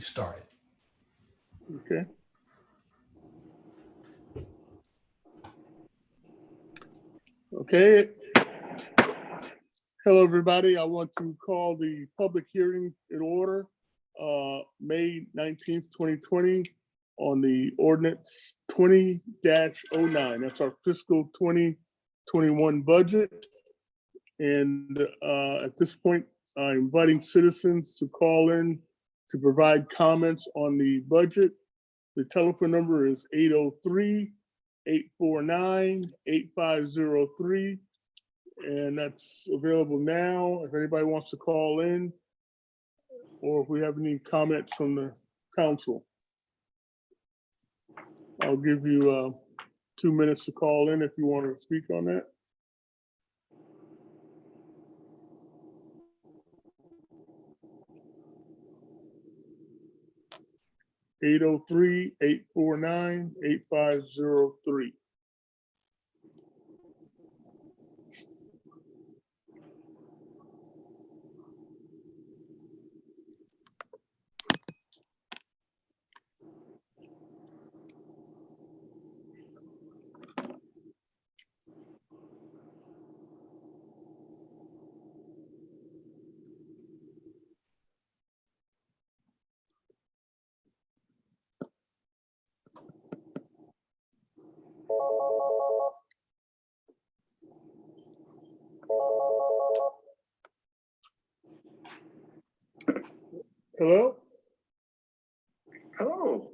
started. Okay. Okay. Hello, everybody. I want to call the public hearing in order, May 19th, 2020, on the ordinance 20-09. That's our fiscal 2021 budget. And at this point, I'm inviting citizens to call in to provide comments on the budget. The telephone number is 803-849-8503. And that's available now if anybody wants to call in, or if we have any comments from the council. I'll give you 2 minutes to call in if you want to speak on that. (803-849-8503). Hello? Hello,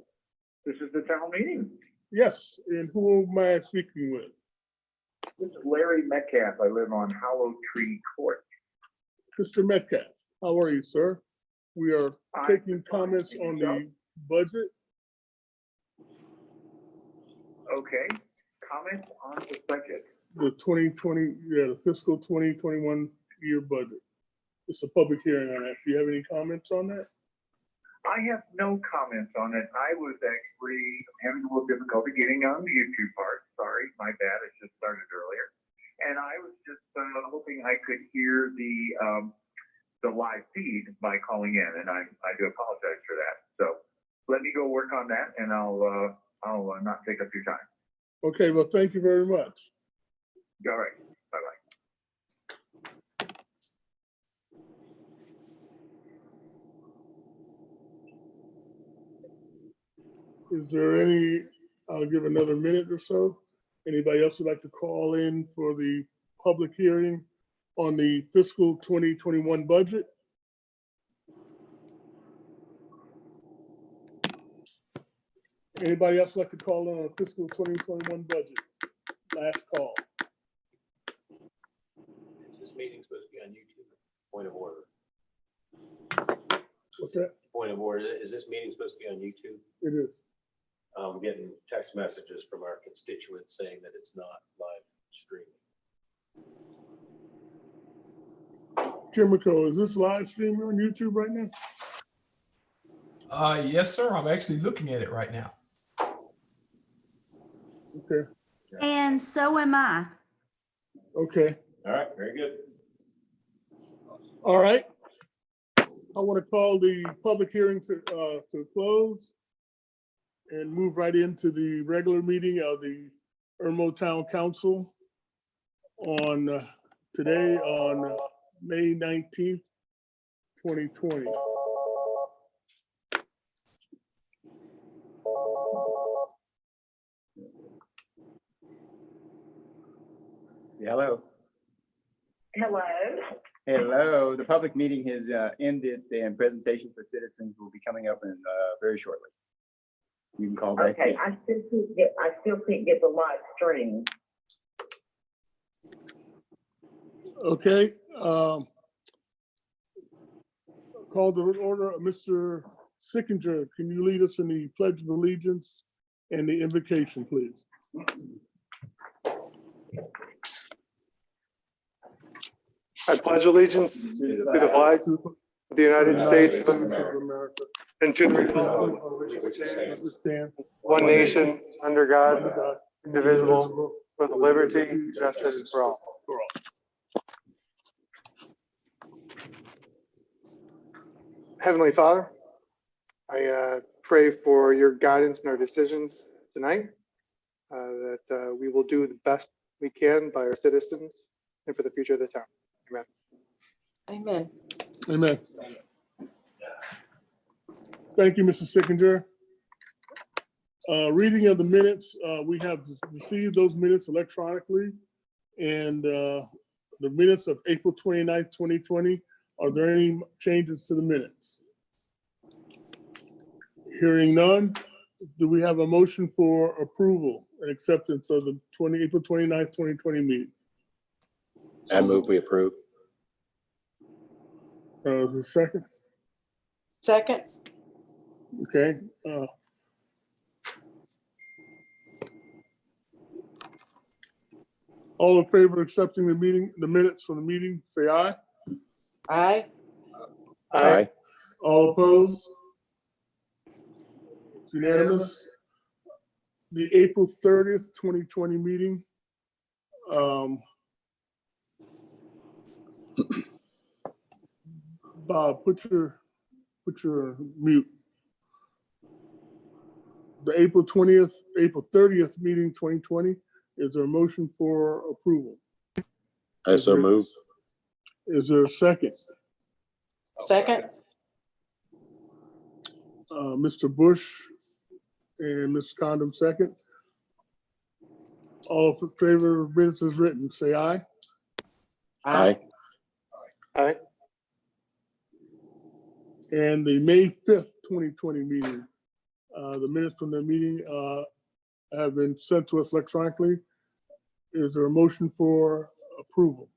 this is the town meeting. Yes, and who am I speaking with? This is Larry Metcalf. I live on Hollow Tree Court. Mr. Metcalf, how are you, sir? We are taking comments on the budget. Okay, comments on the budget. The 2020, the fiscal 2021 year budget. It's a public hearing on that. Do you have any comments on that? I have no comments on it. I was actually having a little difficulty getting on the YouTube part. Sorry, my bad. It just started earlier. And I was just hoping I could hear the live feed by calling in, and I do apologize for that. So let me go work on that, and I'll not take up your time. Okay, well, thank you very much. All right, bye-bye. Is there any, I'll give another minute or so. Anybody else would like to call in for the public hearing on the fiscal 2021 budget? Anybody else like to call in on a fiscal 2021 budget? Last call. Is this meeting supposed to be on YouTube? Point of order. What's that? Point of order. Is this meeting supposed to be on YouTube? It is. I'm getting text messages from our constituents saying that it's not live streaming. Kimiko, is this live streaming on YouTube right now? Yes, sir. I'm actually looking at it right now. Okay. And so am I. Okay. All right, very good. All right. I want to call the public hearing to close and move right into the regular meeting of the Irmo Town Council on today on May 19th, 2020. Hello. Hello. Hello. The public meeting has ended, and presentation for citizens will be coming up in very shortly. You can call back. Okay, in. I still can't get the live stream. Okay. Call to order. Mr. Sickinger, can you lead us in the Pledge of Allegiance and the invocation, please? I pledge allegiance to the flag of the United States of America and to the republic for which it stands, one nation, under God, indivisible, with liberty and justice for all. Heavenly Father, I pray for your guidance in our decisions tonight, that we will do the best we can by our citizens and for the future of the town. Amen. Amen. Amen. Thank you, Mr. Sickinger. Reading of the minutes, we have received those minutes electronically, and the minutes of April 29th, 2020. Are there any changes to the minutes? Hearing none, do we have a motion for approval and acceptance of the April 29th, 2020 meeting? I move we approve. The second, Second. okay. All in favor of accepting the minutes from the meeting, say aye. Aye. Aye. All opposed? It's unanimous. The April 30th, 2020 meeting. Bob, put your mute. The April 30th meeting, 2020. Is there a motion for approval? I so move. Is there a second? Second. Mr. Bush and Ms. Condon second. All in favor of minutes as written, say aye. Aye. Aye. And the May 5th, 2020 meeting, the minutes from the meeting have been sent to us electronically. Is there a motion for approval?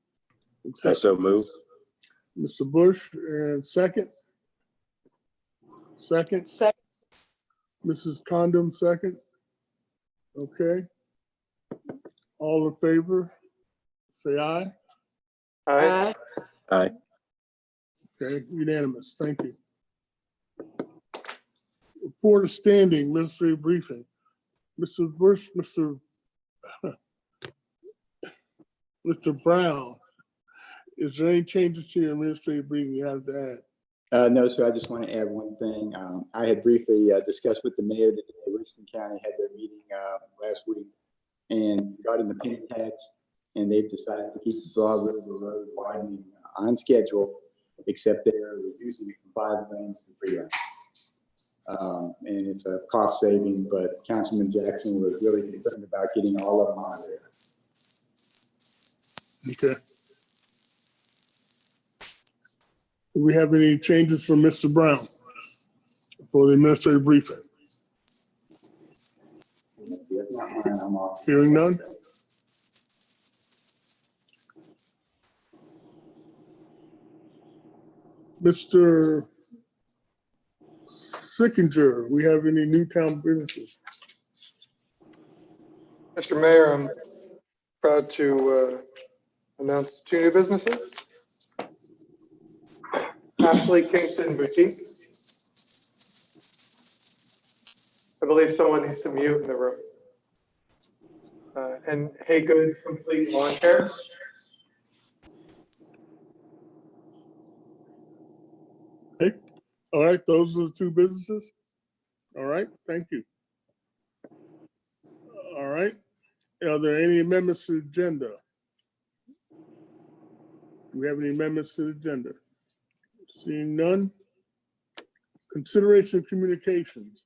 I so move. Mr. Bush, and second? Second, Second. Mrs. Condon, second? Okay. All in favor, say aye. Aye. Aye. Okay, unanimous, thank you. Report of standing, administrative briefing. Mr. Bush, Mr. Brown, is there any changes to your administrative briefing you have to add? No, sir, I just want to add one thing. I had briefly discussed with the mayor today. Richland County had their meeting last week and regarding the penny tax, and they've decided to keep the Broad River Road widening on schedule, except they're reducing it from 5 lanes to 3 lanes. And it's a cost saving, but Councilman Jackson was really concerned about getting all of them on there. Okay. Do we have any changes from Mr. Brown for the administrative briefing? If not mine, I'm off. Hearing none? Mr. Sickinger, we have any Newtown businesses? Mr. Mayor, I'm proud to announce 2 new businesses. Ashley Kingston Boutique. I believe someone needs to mute in the room. And Hey Good Complete Lawn Care. Okay, all right, those are the 2 businesses. All right, thank you. All right, are there any amendments to the agenda? Do we have any amendments to the agenda? Seeing none. Consideration of communications.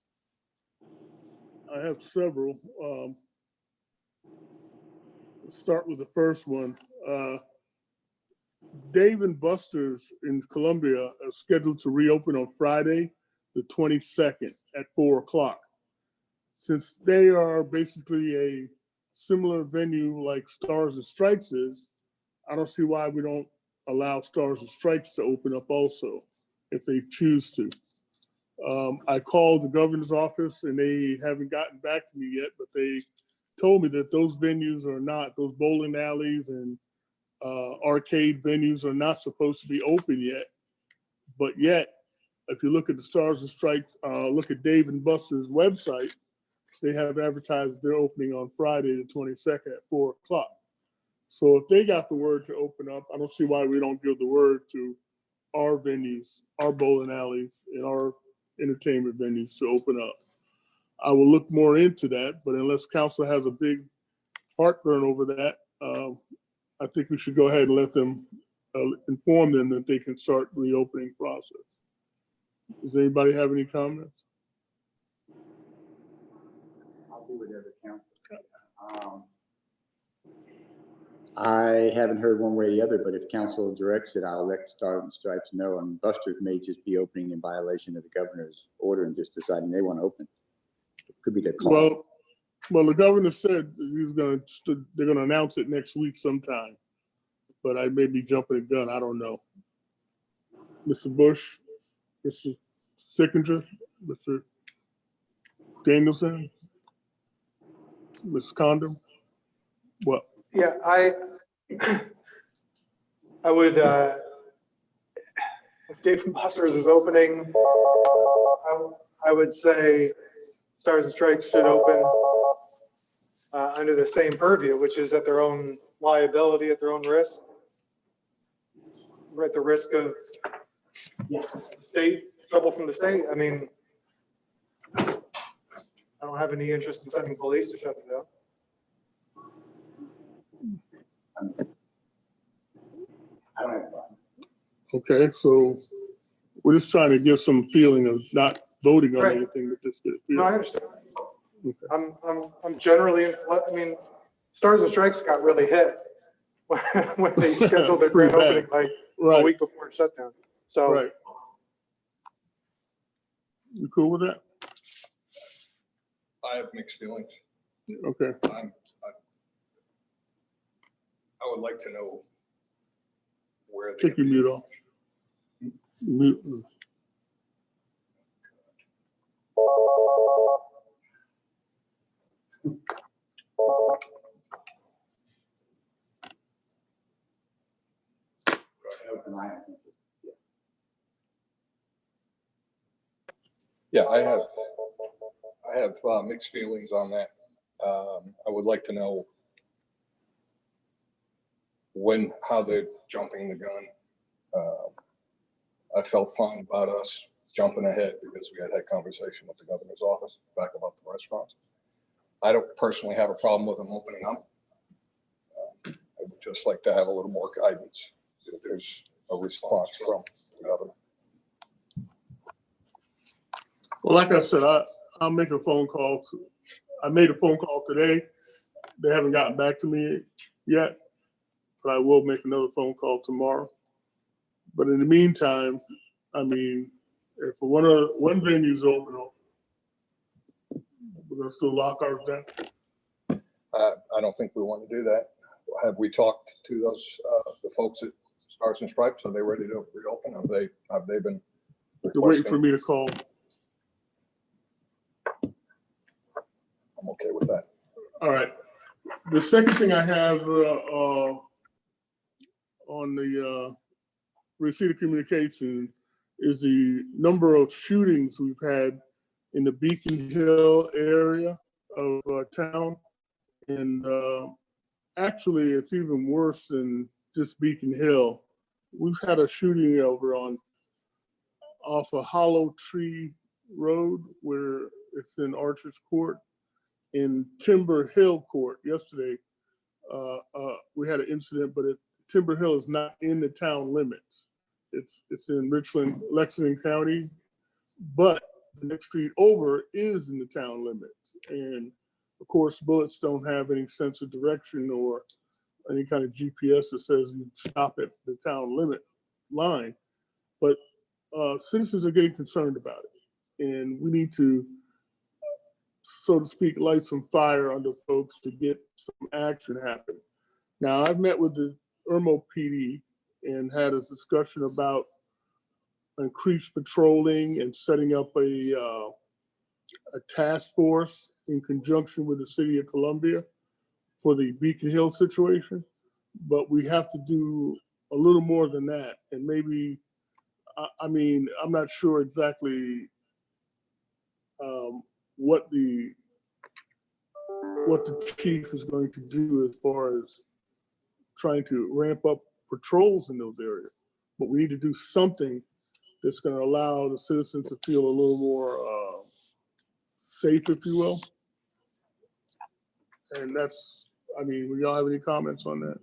I have several. Let's start with the first one. Dave and Buster's in Columbia are scheduled to reopen on Friday, the 22nd at 4 o'clock. Since they are basically a similar venue like Stars and Stripes is, I don't see why we don't allow Stars and Stripes to open up also, if they choose to. I called the governor's office and they haven't gotten back to me yet, but they told me that those venues are not, those bowling alleys and arcade venues are not supposed to be open yet. But yet, if you look at the Stars and Stripes, look at Dave and Buster's website, they have advertised their opening on Friday, the 22nd at 4 o'clock. So if they got the word to open up, I don't see why we don't give the word to our venues, our bowling alleys, and our entertainment venues to open up. I will look more into that, but unless council has a big heartburn over that, I think we should go ahead and let them, inform them that they can start reopening process. Does anybody have any comments? I'll do whatever council. I haven't heard one way or the other, but if council directs it, I'll let Stars and Stripes know. And Buster's may just be opening in violation of the governor's order and just deciding they want to open. It could be their call. Well, the governor said they're gonna announce it next week sometime, but I may be jumping the gun. I don't know. Mr. Bush, Mr. Sickinger, Mr. Danielson, Ms. Condon, what? Yeah, I would, if Dave and Buster's is opening, I would say Stars and Stripes should open under the same purview, which is at their own liability, at their own risk. We're at the risk of state, trouble from the state. I mean, I don't have any interest in sending police to shut them down. I don't have a problem. Okay, so we're just trying to give some feeling of not voting on Right. anything, but just get a No, I feeling. understand. Okay. I'm generally, I mean, Stars and Stripes got really hit when they scheduled their grand Pretty opening bad. like a Right, week before shutdown. So right. You cool with that? I have mixed feelings. Okay, I would like to know where the. take your mute off. Mute. Yeah, I have mixed feelings on that. I would like to know how they're jumping the gun. I felt fine about us jumping ahead because we had conversation with the governor's office back about the restaurants. I don't personally have a problem with them opening up. I would just like to have a little more guidance if there's a response from the governor. Well, like I said, I'll make a phone call. I made a phone call today. They haven't gotten back to me yet, but I will make another phone call tomorrow. But in the meantime, I mean, if one venue's open, we're gonna still lock ours down. I don't think we want to do that. Have we talked to those, the folks at Stars and Stripes? Are they ready to reopen? Have they been They're waiting for requesting? me to call. I'm okay with that. All right. The second thing I have on the receipt of communication is the number of shootings we've had in the Beacon Hill area of town. And actually, it's even worse than just Beacon Hill. We've had a shooting over off of Hollow Tree Road, where it's in Archer's Court. In Timber Hill Court yesterday, we had an incident, but Timber Hill is not in the town limits. It's in Richland, Lexington County, but the next street over is in the town limits. And of course, bullets don't have any sense of direction or any kind of GPS that says you stop at the town limit line. But citizens are getting concerned about it, and we need to, so to speak, light some fire under folks to get some action happening. Now, I've met with the Irmo PD and had a discussion about increased patrolling and setting up a task force in conjunction with the city of Columbia for the Beacon Hill situation. But we have to do a little more than that. And maybe, I mean, I'm not sure exactly what the chief is going to do as far as trying to ramp up patrols in those areas. But we need to do something that's gonna allow the citizens to feel a little more safe, if you will. And that's, I mean, would y'all have any comments on that?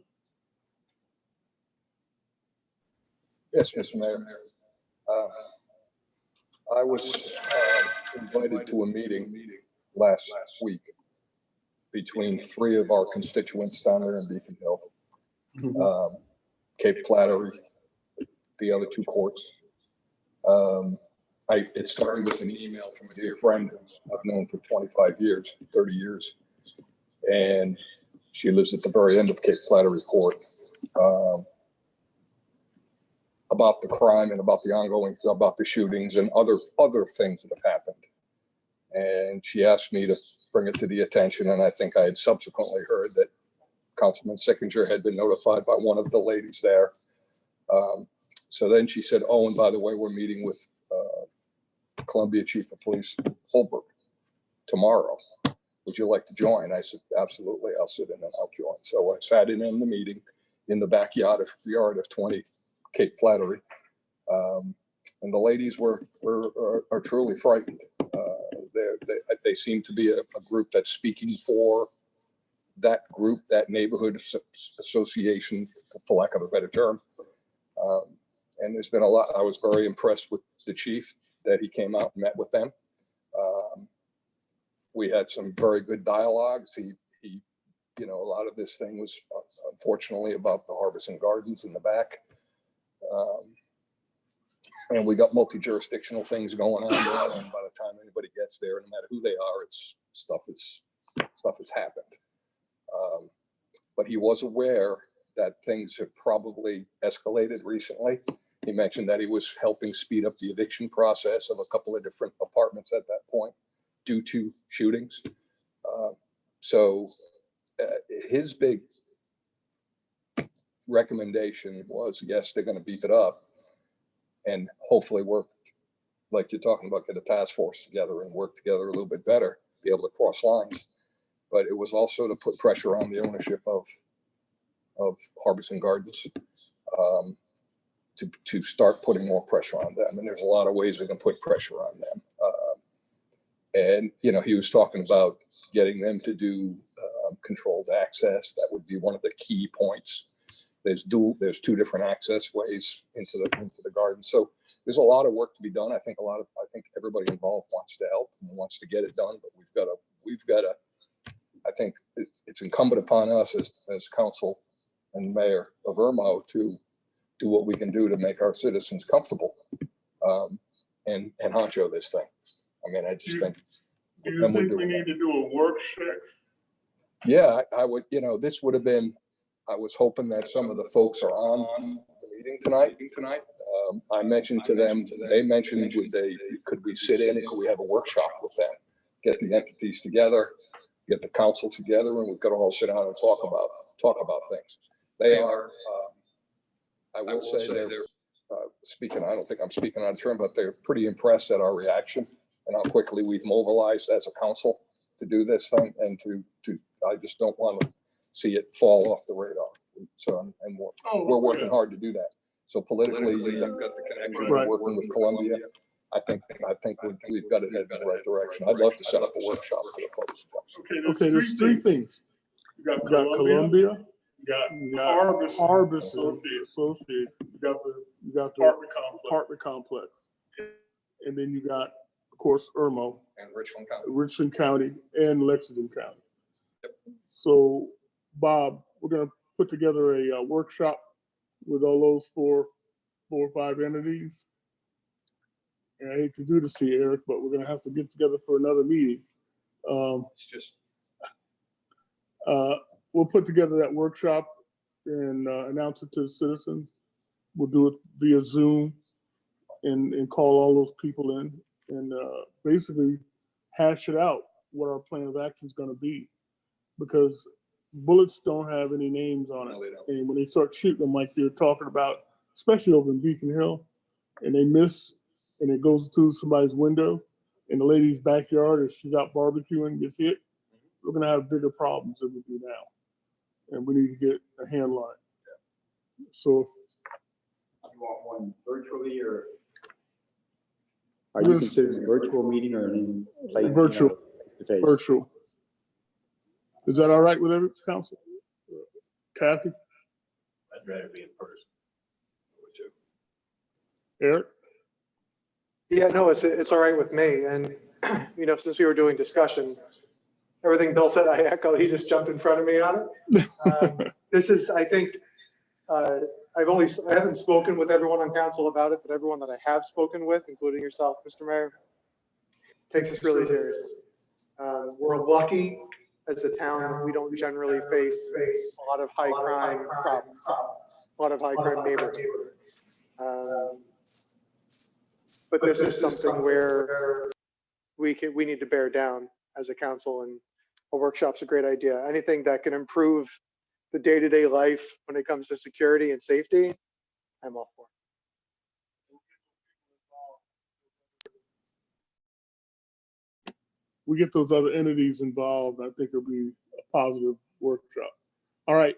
Yes, Mr. Mayor. I was invited to a meeting last week between 3 of our constituents down there in Beacon Hill, Cape Flattery, the other 2 courts. It started with an email from a dear friend I've known for 25 years, 30 years. And she lives at the very end of Cape Flattery Court. About the crime and about the ongoing, about the shootings and other things that have happened. And she asked me to bring it to the attention, and I think I had subsequently heard that Councilman Sickinger had been notified by one of the ladies there. So then she said, oh, and by the way, we're meeting with Columbia Chief of Police Holbrook tomorrow. Would you like to join? I said, absolutely, I'll sit in and I'll join. So I sat in the meeting in the backyard of 20 Cape Flattery. And the ladies are truly frightened. They seem to be a group that's speaking for that group, that neighborhood association, for lack of a better term. And there's been a lot. I was very impressed with the chief that he came out and met with them. We had some very good dialogues. He, a lot of this thing was unfortunately about the Harbison Gardens in the back. And we got multi-jurisdictional things going on there. And by the time anybody gets there, no matter who they are, it's stuff has happened. But he was aware that things have probably escalated recently. He mentioned that he was helping speed up the eviction process of a couple of different apartments at that point due to shootings. So his big recommendation was, yes, they're going to beef it up and hopefully work, like you're talking about, get a task force together and work together a little bit better, be able to cross lines. But it was also to put pressure on the ownership of Harbison Gardens to start putting more pressure on them. And there's a lot of ways we can put pressure on them. And he was talking about getting them to do controlled access. That would be one of the key points. There's 2 different access ways into the garden. So there's a lot of work to be done. I think everybody involved wants to help and wants to get it done, but we've got to, I think it's incumbent upon us as council and mayor of Irmo to do what we can do to make our citizens comfortable and honcho this thing. I mean, I just think. Do you think we need to do a workshop? Yeah, I would, this would have been, I was hoping that some of the folks are on the meeting tonight. I mentioned to them, they mentioned, could we sit in, could we have a workshop with them? Get the entities together, get the council together, and we could all sit down and talk about things. They are, I will say they're speaking, I don't think I'm speaking out of turn, but they're pretty impressed at our reaction and how quickly we've mobilized as a council to do this thing, and I just don't want to see it fall off the radar. So, and we're working hard to do that. So politically, we've got the connection, we're working with Columbia. I think we've got it headed in the right direction. I'd love to set up a workshop for the folks. Okay, there's 3 things. You got Columbia, you got Harbison Associated, you got the apartment complex. And then you got, of course, Irmo. And Richland County and Lexington County. Yep. So, Bob, we're going to put together a workshop with all those 4 or 5 entities. And I hate to do this to you, Eric, but we're going to have to get together for another meeting. We'll put together that workshop and announce it to the citizens. We'll do it via Zoom and call all those people in and basically hash it out what our plan of action is going to be. Because bullets don't have any names on it. No, they don't. And when they start shooting them like they're talking about, especially over in Beacon Hill, and they miss and it goes through somebody's window in the lady's backyard as she's out barbecuing and gets hit, we're going to have bigger problems than we do now. And we need to get a handle on it. So You want one virtually or? Are you considering a virtual meeting or an in-place? Virtual. Face-to-face? Virtual. Is that all right with every council? Kathy, I'd rather be in person. Eric? Yeah, no, it's all right with me. And, you know, since we were doing discussion, everything Bill said, I echo, he just jumped in front of me on it. This is, I think, I haven't spoken with everyone on council about it, but everyone that I have spoken with, including yourself, Mr. Mayor, takes this really seriously. We're lucky as a town, we don't generally face a lot of high crime problems, a lot of high crime neighborhoods. But this is something where we need to bear down as a council, and a workshop's a great idea. Anything that can improve the day-to-day life when it comes to security and safety, I'm all for. We get those other entities involved, I think it'll be a positive workshop. All right.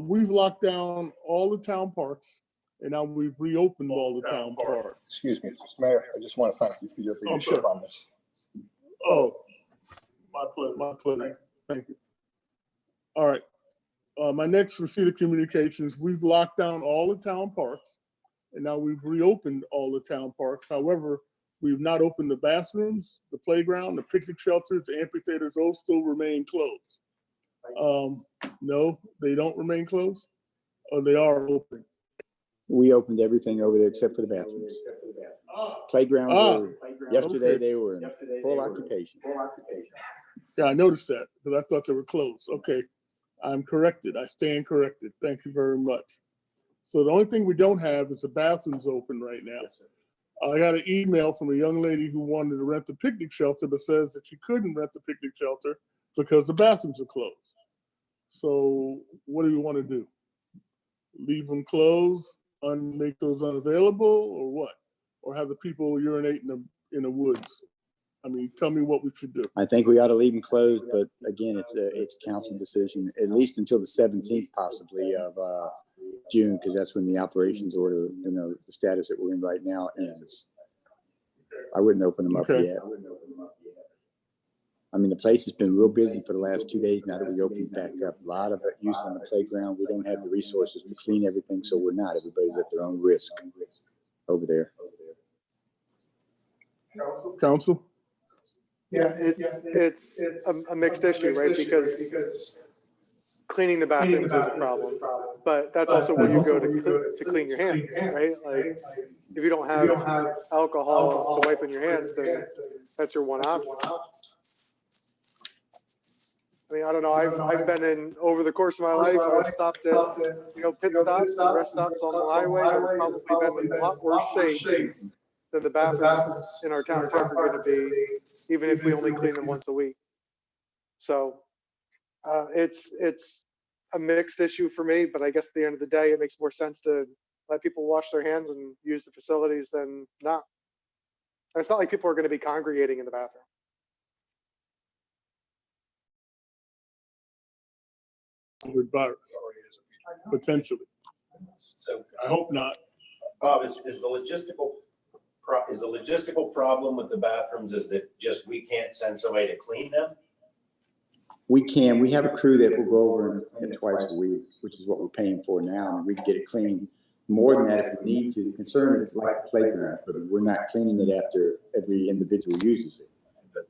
We've locked down all the town parks, and now we've reopened all the town parks. Excuse me, Mr. Mayor, I just want to thank you for your leadership on this. Oh, my pleasure. Thank you. All right. My next receipt of communications, we've locked down all the town parks, and now we've reopened all the town parks. However, we've not opened the bathrooms, the playground, the picnic shelters, the amphitheaters, those still remain closed. No, they don't remain closed, or they are open. We opened everything over there except for the bathrooms. Playgrounds were, yesterday okay. they were in full occupation. Yeah, I noticed that because I thought they were closed. Okay, I'm corrected. I stand corrected. Thank you very much. So the only thing we don't have is the bathrooms open right now. I got an email from a young lady who wanted to rent the picnic shelter, but says that she couldn't rent the picnic shelter because the bathrooms are closed. So what do you want to do? Leave them closed, make those unavailable, or what? Or have the people urinate in the woods? I mean, tell me what we should do. I think we ought to leave them closed, but again, it's a council decision, at least until the 17th possibly of June, because that's when the operations order, you know, the status that we're in right now ends. I wouldn't open them up yet. I mean, the place has been real busy for the last 2 days now that we opened back up. A lot of use on the playground. We don't have the resources to clean everything, so we're not. Everybody's at their own risk over there. Council? Yeah, it's a mixed issue, right? Because cleaning the bathrooms is a problem, but that's also where you go to clean your hands, right? Like, if you don't have alcohol to wipe in your hands, then that's your one option. I mean, I don't know. I've been in, over the course of my life, I've stopped at, you know, pit stops and rest stops on the highway that have probably been in a lot worse shape than the bathrooms in our town park are going to be, even if we only clean them once a week. So it's a mixed issue for me, but I guess at the end of the day, it makes more sense to let people wash their hands and use the facilities than not. And it's not like people are going to be congregating in the bathroom. With virus, potentially. So I hope not. Bob, is the logistical problem with the bathrooms is that just we can't send somebody to clean them? We can. We have a crew that will go over and clean it twice a week, which is what we're paying for now. And we can get it clean more than that if we need to. The concern is like the playground, but we're not cleaning it after every individual uses it.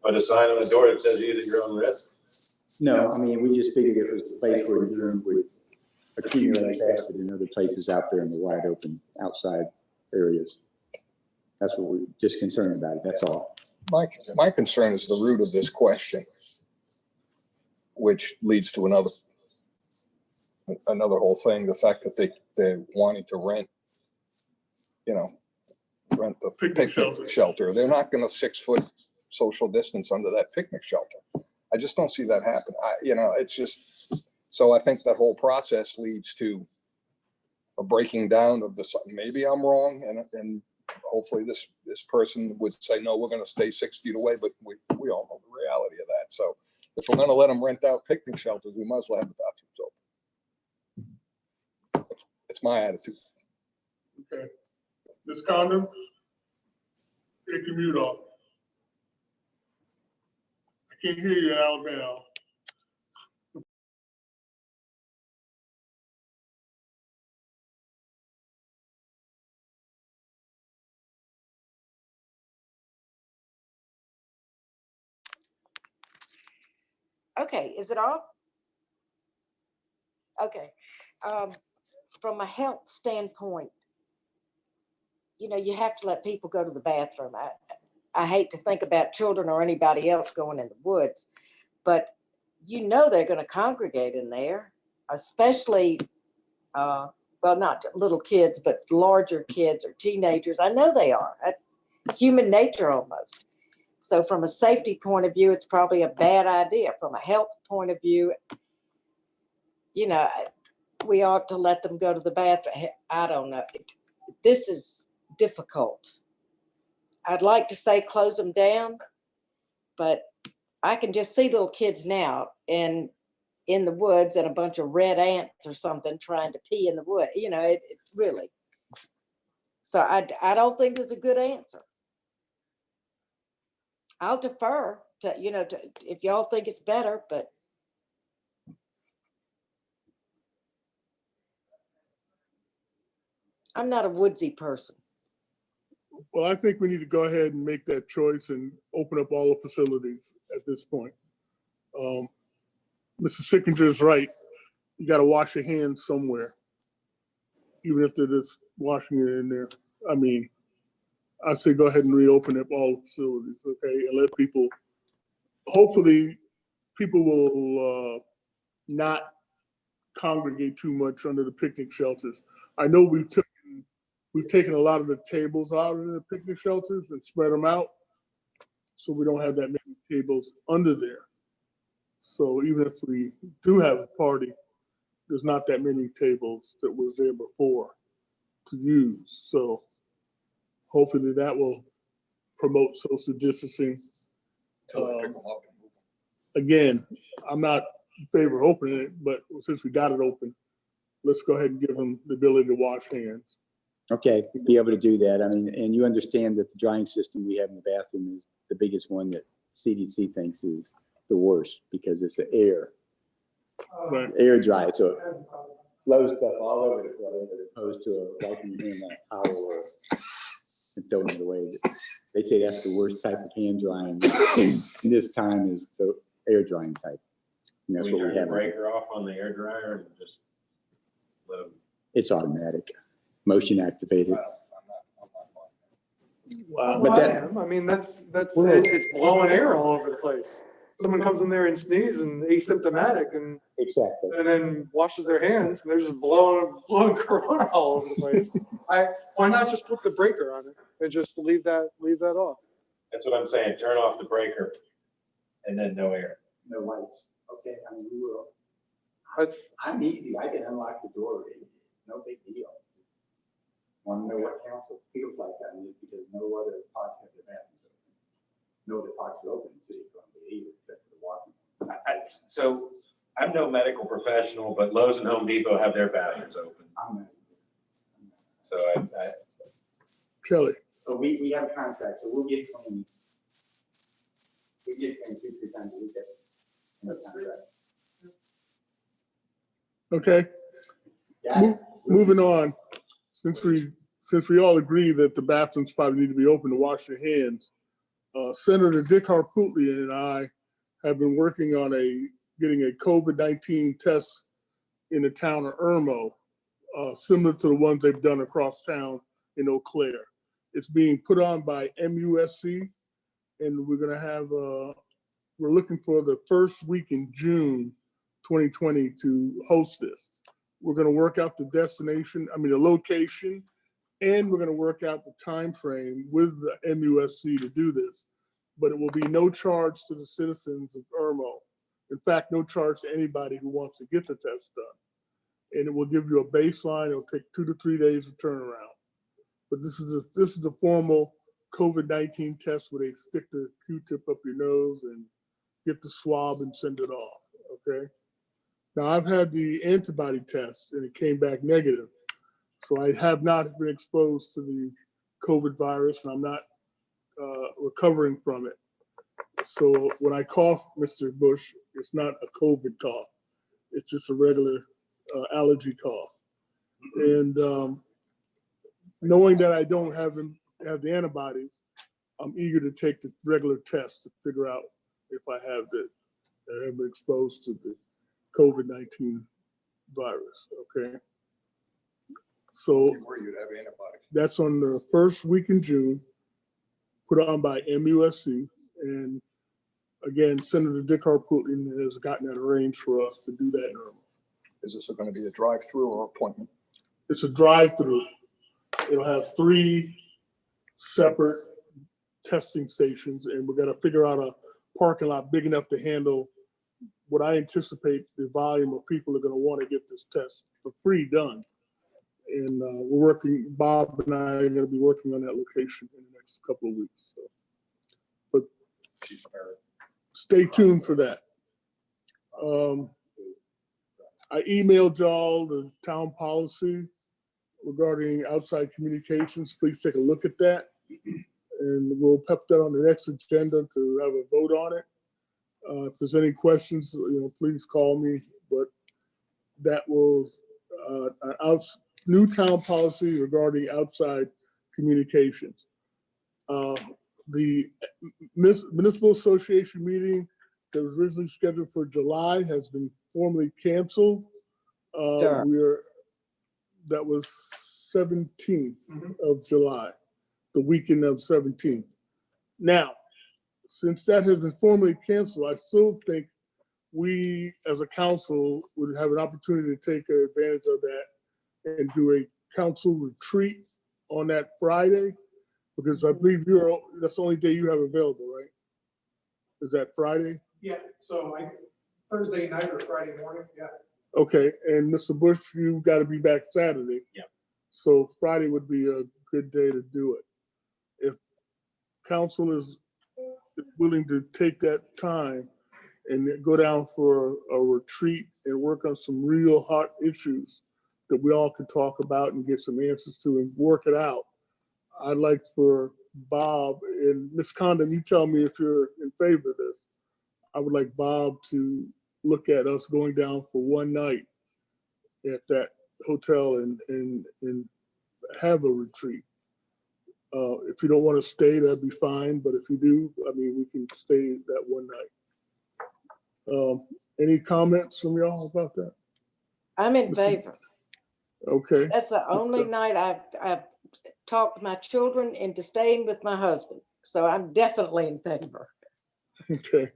But a sign on the door that says either you're on risk? No, I mean, we just figured it was a place where urine would accumulate faster than other places out there in the wide open outside areas. That's what we're just concerned about. That's all. My concern is the root of this question, which leads to another whole thing. The fact that they're wanting to rent the picnic shelter. They're not going to 6-foot social distance under that picnic shelter. I just don't see that happen. It's just, so I think that whole process leads to a breaking down of this. Maybe I'm wrong, and hopefully this person would say, no, we're going to stay 6 feet away, but we all know the reality of that. So if we're going to let them rent out picnic shelters, we might as well have the bathrooms open. It's my attitude. Okay. Ms. Condon? Take your mute off. I can't hear you, Alabama. Okay, is it off? Okay. From a health standpoint, you know, you have to let people go to the bathroom. I hate to think about children or anybody else going in the woods, but you know they're going to congregate in there, especially, well, not little kids, but larger kids or teenagers. I know they are. That's human nature almost. So from a safety point of view, it's probably a bad idea. From a health point of view, you know, we ought to let them go to the bathroom. I don't know. This is difficult. I'd like to say close them down, but I can just see little kids now in the woods and a bunch of red ants or something trying to pee in the wood. You know, it's really. So I don't think there's a good answer. I'll defer to, you know, if y'all think it's better, but I'm not a woodsy person. Well, I think we need to go ahead and make that choice and open up all the facilities at this point. Mr. Sickinger is right. You got to wash your hands somewhere, even if they're just washing it in there. I mean, I say go ahead and reopen up all the facilities, okay, and let people. Hopefully, people will not congregate too much under the picnic shelters. I know we've taken a lot of the tables out of the picnic shelters and spread them out, so we don't have that many tables under there. So even if we do have a party, there's not that many tables that was there before to use. So hopefully that will promote social distancing. Until they pick them up and move them. Again, I'm not in favor of opening it, but since we got it open, let's go ahead and give them the ability to wash hands. Okay, be able to do that. I mean, and you understand that the drying system we have in the bathroom is the biggest one that CDC thinks is the worst because it's the Right. air dry. So it blows stuff all over the place as opposed to wiping your hand on a towel or and throwing it away. They say that's the worst type of hand drying. And this time is the air drying type. And that's We what turn we the have. breaker off on the air dryer and just let them. It's automatic, motion activated. I'm not Wow. But that- I mean, it's blowing air all over the place. Someone comes in there and sneezes and asymptomatic and Exactly. then washes their hands and they're just blowing corona all over the place. Why not just put the breaker on it and just leave that off? That's what I'm saying. Turn off the breaker and then no air. No lights. Okay, I mean, we will. I'm easy. I can unlock the door. No big deal. Want to know what council feels like on this because no other parks have their bathrooms open. No other parks are open in City of Columbia either, except for the walking. So I'm no medical professional, but Lowe's and Home Depot have their bathrooms open. So Kelly. So we have a contract, so we'll get clean. We get clean 2-3 times a week. That's Okay. yeah. Moving on. Since we all agree that the bathrooms probably need to be open to wash your hands, Senator Dick Harpootlian and I have been working on getting a COVID-19 test in the town of Irmo, similar to the ones they've done across town in Eau Claire. It's being put on by MUSC, and we're gonna have we're looking for the first week in June 2020 to host this. We're gonna work out the the location, and we're gonna work out the time frame with the MUSC to do this. But it will be no charge to the citizens of Irmo. In fact, no charge to anybody who wants to get the test done. And it will give you a baseline. It'll take 2 to 3 days to turn around. But this is a formal COVID-19 test where they stick the Q-tip up your nose and get the swab and send it off, okay? Now, I've had the antibody test and it came back negative. So I have not been exposed to the COVID virus and I'm not recovering from it. So when I cough, Mr. Bush, it's not a COVID cough. It's just a regular allergy cough. And knowing that I don't have the antibodies, I'm eager to take the regular test to figure out if I have been exposed to the COVID-19 virus. Okay. So Where you'd have antibodies. that's on the first week in June, put on by MUSC. And again, Senator Dick Harpootlian has gotten that arranged for us to do that. Is this going to be a drive-through or appointment? It's a drive-through. It'll have 3 separate testing stations, and we're gonna figure out a parking lot big enough to handle what I anticipate the volume of people are gonna want to get this test for free done. And Bob and I are gonna be working on that location in the next couple of weeks. So. But stay tuned for that. I emailed y'all the town policy regarding outside communications. Please take a look at that. And we'll put that on the next agenda to have a vote on it. If there's any questions, please call me. But that was new town policy regarding outside communications. The Municipal Association meeting that was originally scheduled for July has been formally canceled. Sure. That was 17th of July, the weekend of 17th. Now, since that has been formally canceled, I still think we as a council would have an opportunity to take advantage of that and do a council retreat on that Friday, because I believe that's the only day you have available, right? Is that Friday? Yeah, so Thursday night or Friday morning, yeah. Okay, and Mr. Bush, you got to be back Saturday. Yeah. So Friday would be a good day to do it. If council is willing to take that time and go down for a retreat and work on some real hot issues that we all can talk about and get some answers to and work it out, I'd like for Bob and Ms. Condon, you tell me if you're in favor of this. I would like Bob to look at us going down for one night at that hotel and have a retreat. If you don't want to stay, that'd be fine. But if you do, we can stay that one night. Any comments from y'all about that? I'm in favor. Okay. That's the only night I've talked my children into staying with my husband. So I'm definitely in favor. Okay.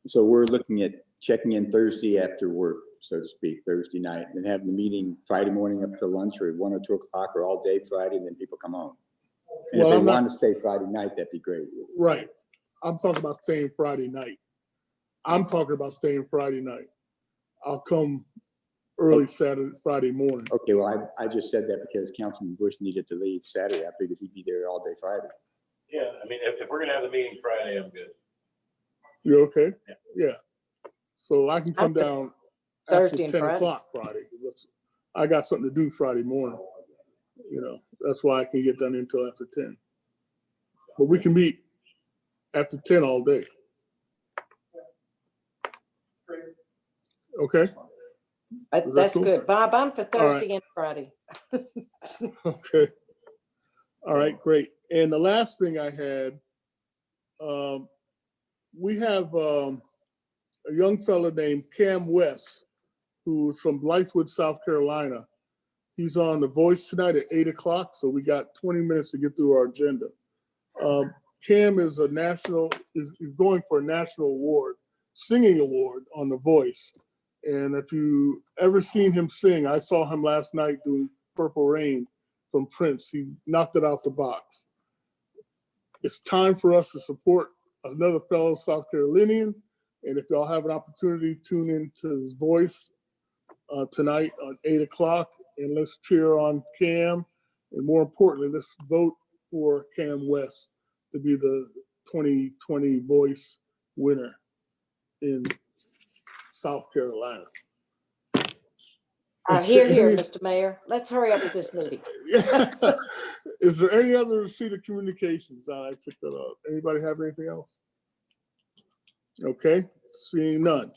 So we're looking at checking in Thursday after work, so to speak, Thursday night, and having the meeting Friday morning up to lunch or 1 or 2 o'clock or all day Friday, and then people come home. And if they want to stay Friday night, that'd be great. Right. I'm talking about staying Friday night. I'm talking about staying Friday night. I'll come early Friday morning. Okay, well, I just said that because Councilman Bush needed to leave Saturday. I figured he'd be there all day Friday. Yeah, if we're gonna have the meeting Friday, I'm good. You okay? Yeah. So I can come down Thursday after and 10 Friday. o'clock Friday. I got something to do Friday morning. That's why I can get done until after 10. But we can meet after 10 all day. Okay? That's cool? good. Bob, I'm for All right. Thursday and Friday. Okay. All right, great. And the last thing I had, we have a young fella named Cam West, who's from Blythewood, South Carolina. He's on The Voice tonight at 8 o'clock, so we got 20 minutes to get through our agenda. Cam is going for a national award, singing award on The Voice. And if you ever seen him sing, I saw him last night doing Purple Rain from Prince. He knocked it out the box. It's time for us to support another fellow South Carolinian. And if y'all have an opportunity, tune into his Voice tonight on 8 o'clock, and let's cheer on Cam. And more importantly, let's vote for Cam West to be the 2020 Voice winner in South Carolina. Here, Mr. Mayor. Let's hurry up with this meeting. Is there any other receipt of communications? I took that up. Anybody have anything else? Okay, seeing none.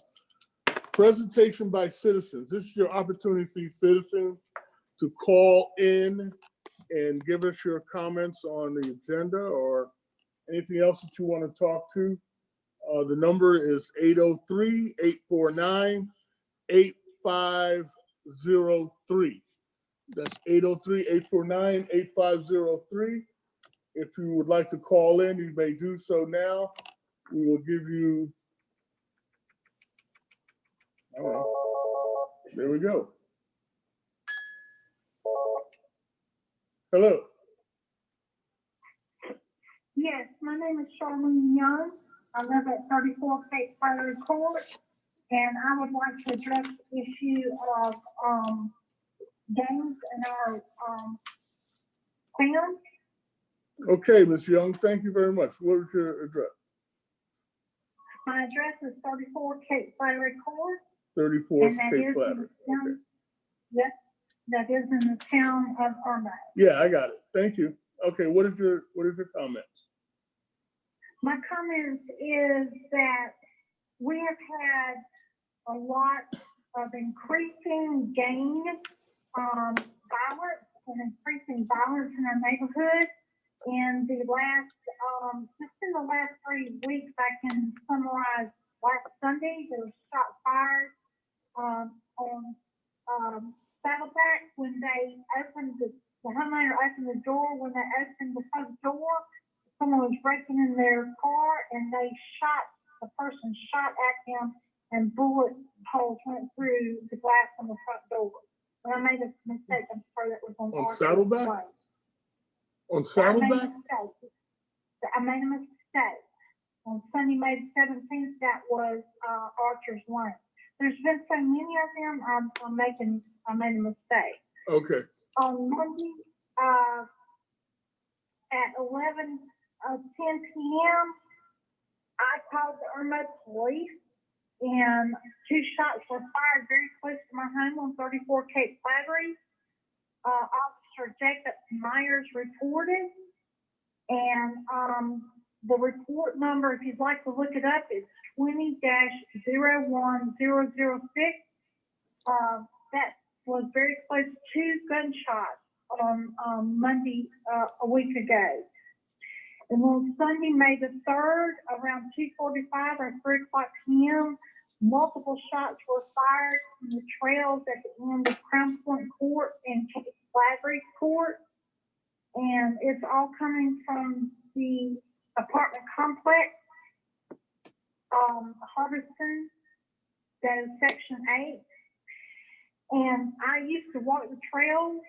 Presentation by citizens. This is your opportunity, citizens, to call in and give us your comments on the agenda or anything else that you want to talk to. The number is 803-849-8503. That's 803-849-8503. If you would like to call in, you may do so now. We will give you, all right, there we go. Hello. Yes, my name is Charlene Young. I live at 34 Cape Fire Court, and I would like to address the issue of gangs in our town. Okay, Ms. Young, thank you very much. What is your address? My address is 34 Cape Fire Court. 34 and that Cape is in Flattery. the town- Okay. Yes, that is in the town of Irmo. Yeah, I got it. Thank you. Okay, what is your comments? My comment is that we have had a lot of increasing gang violence and increasing violence in our neighborhood. In the last, just in the last 3 weeks, I can summarize. Last Sunday, there was shot fired on Saddleback when they opened the homeowner opened the door. When they opened the front door, someone was breaking in their car, and the person shot at him, and bullet holes went through the glass on the front door. And I made a mistake. I'm sorry, that was on Saddleback? On Saddleback? I made a mistake. On Sunday, May the 17th, that was Archer's Lane. There's been so many of them, I made a mistake. Okay. On Monday, at 10 p.m., I called the Irmo police, and 2 shots were fired very close to my home on 34 Cape Flattery. Officer Jacob Myers reported, and the report number, if you'd like to look it up, is 20-01006. That was very close to gunshots on Monday a week ago. And on Sunday, May the 3rd, around 2:45 or 3 o'clock p.m., multiple shots were fired from the trails at the end of Crown Point Court and Cape Flattery Court. And it's all coming from the apartment complex, Harbison, that is Section 8. And I used to walk the trails,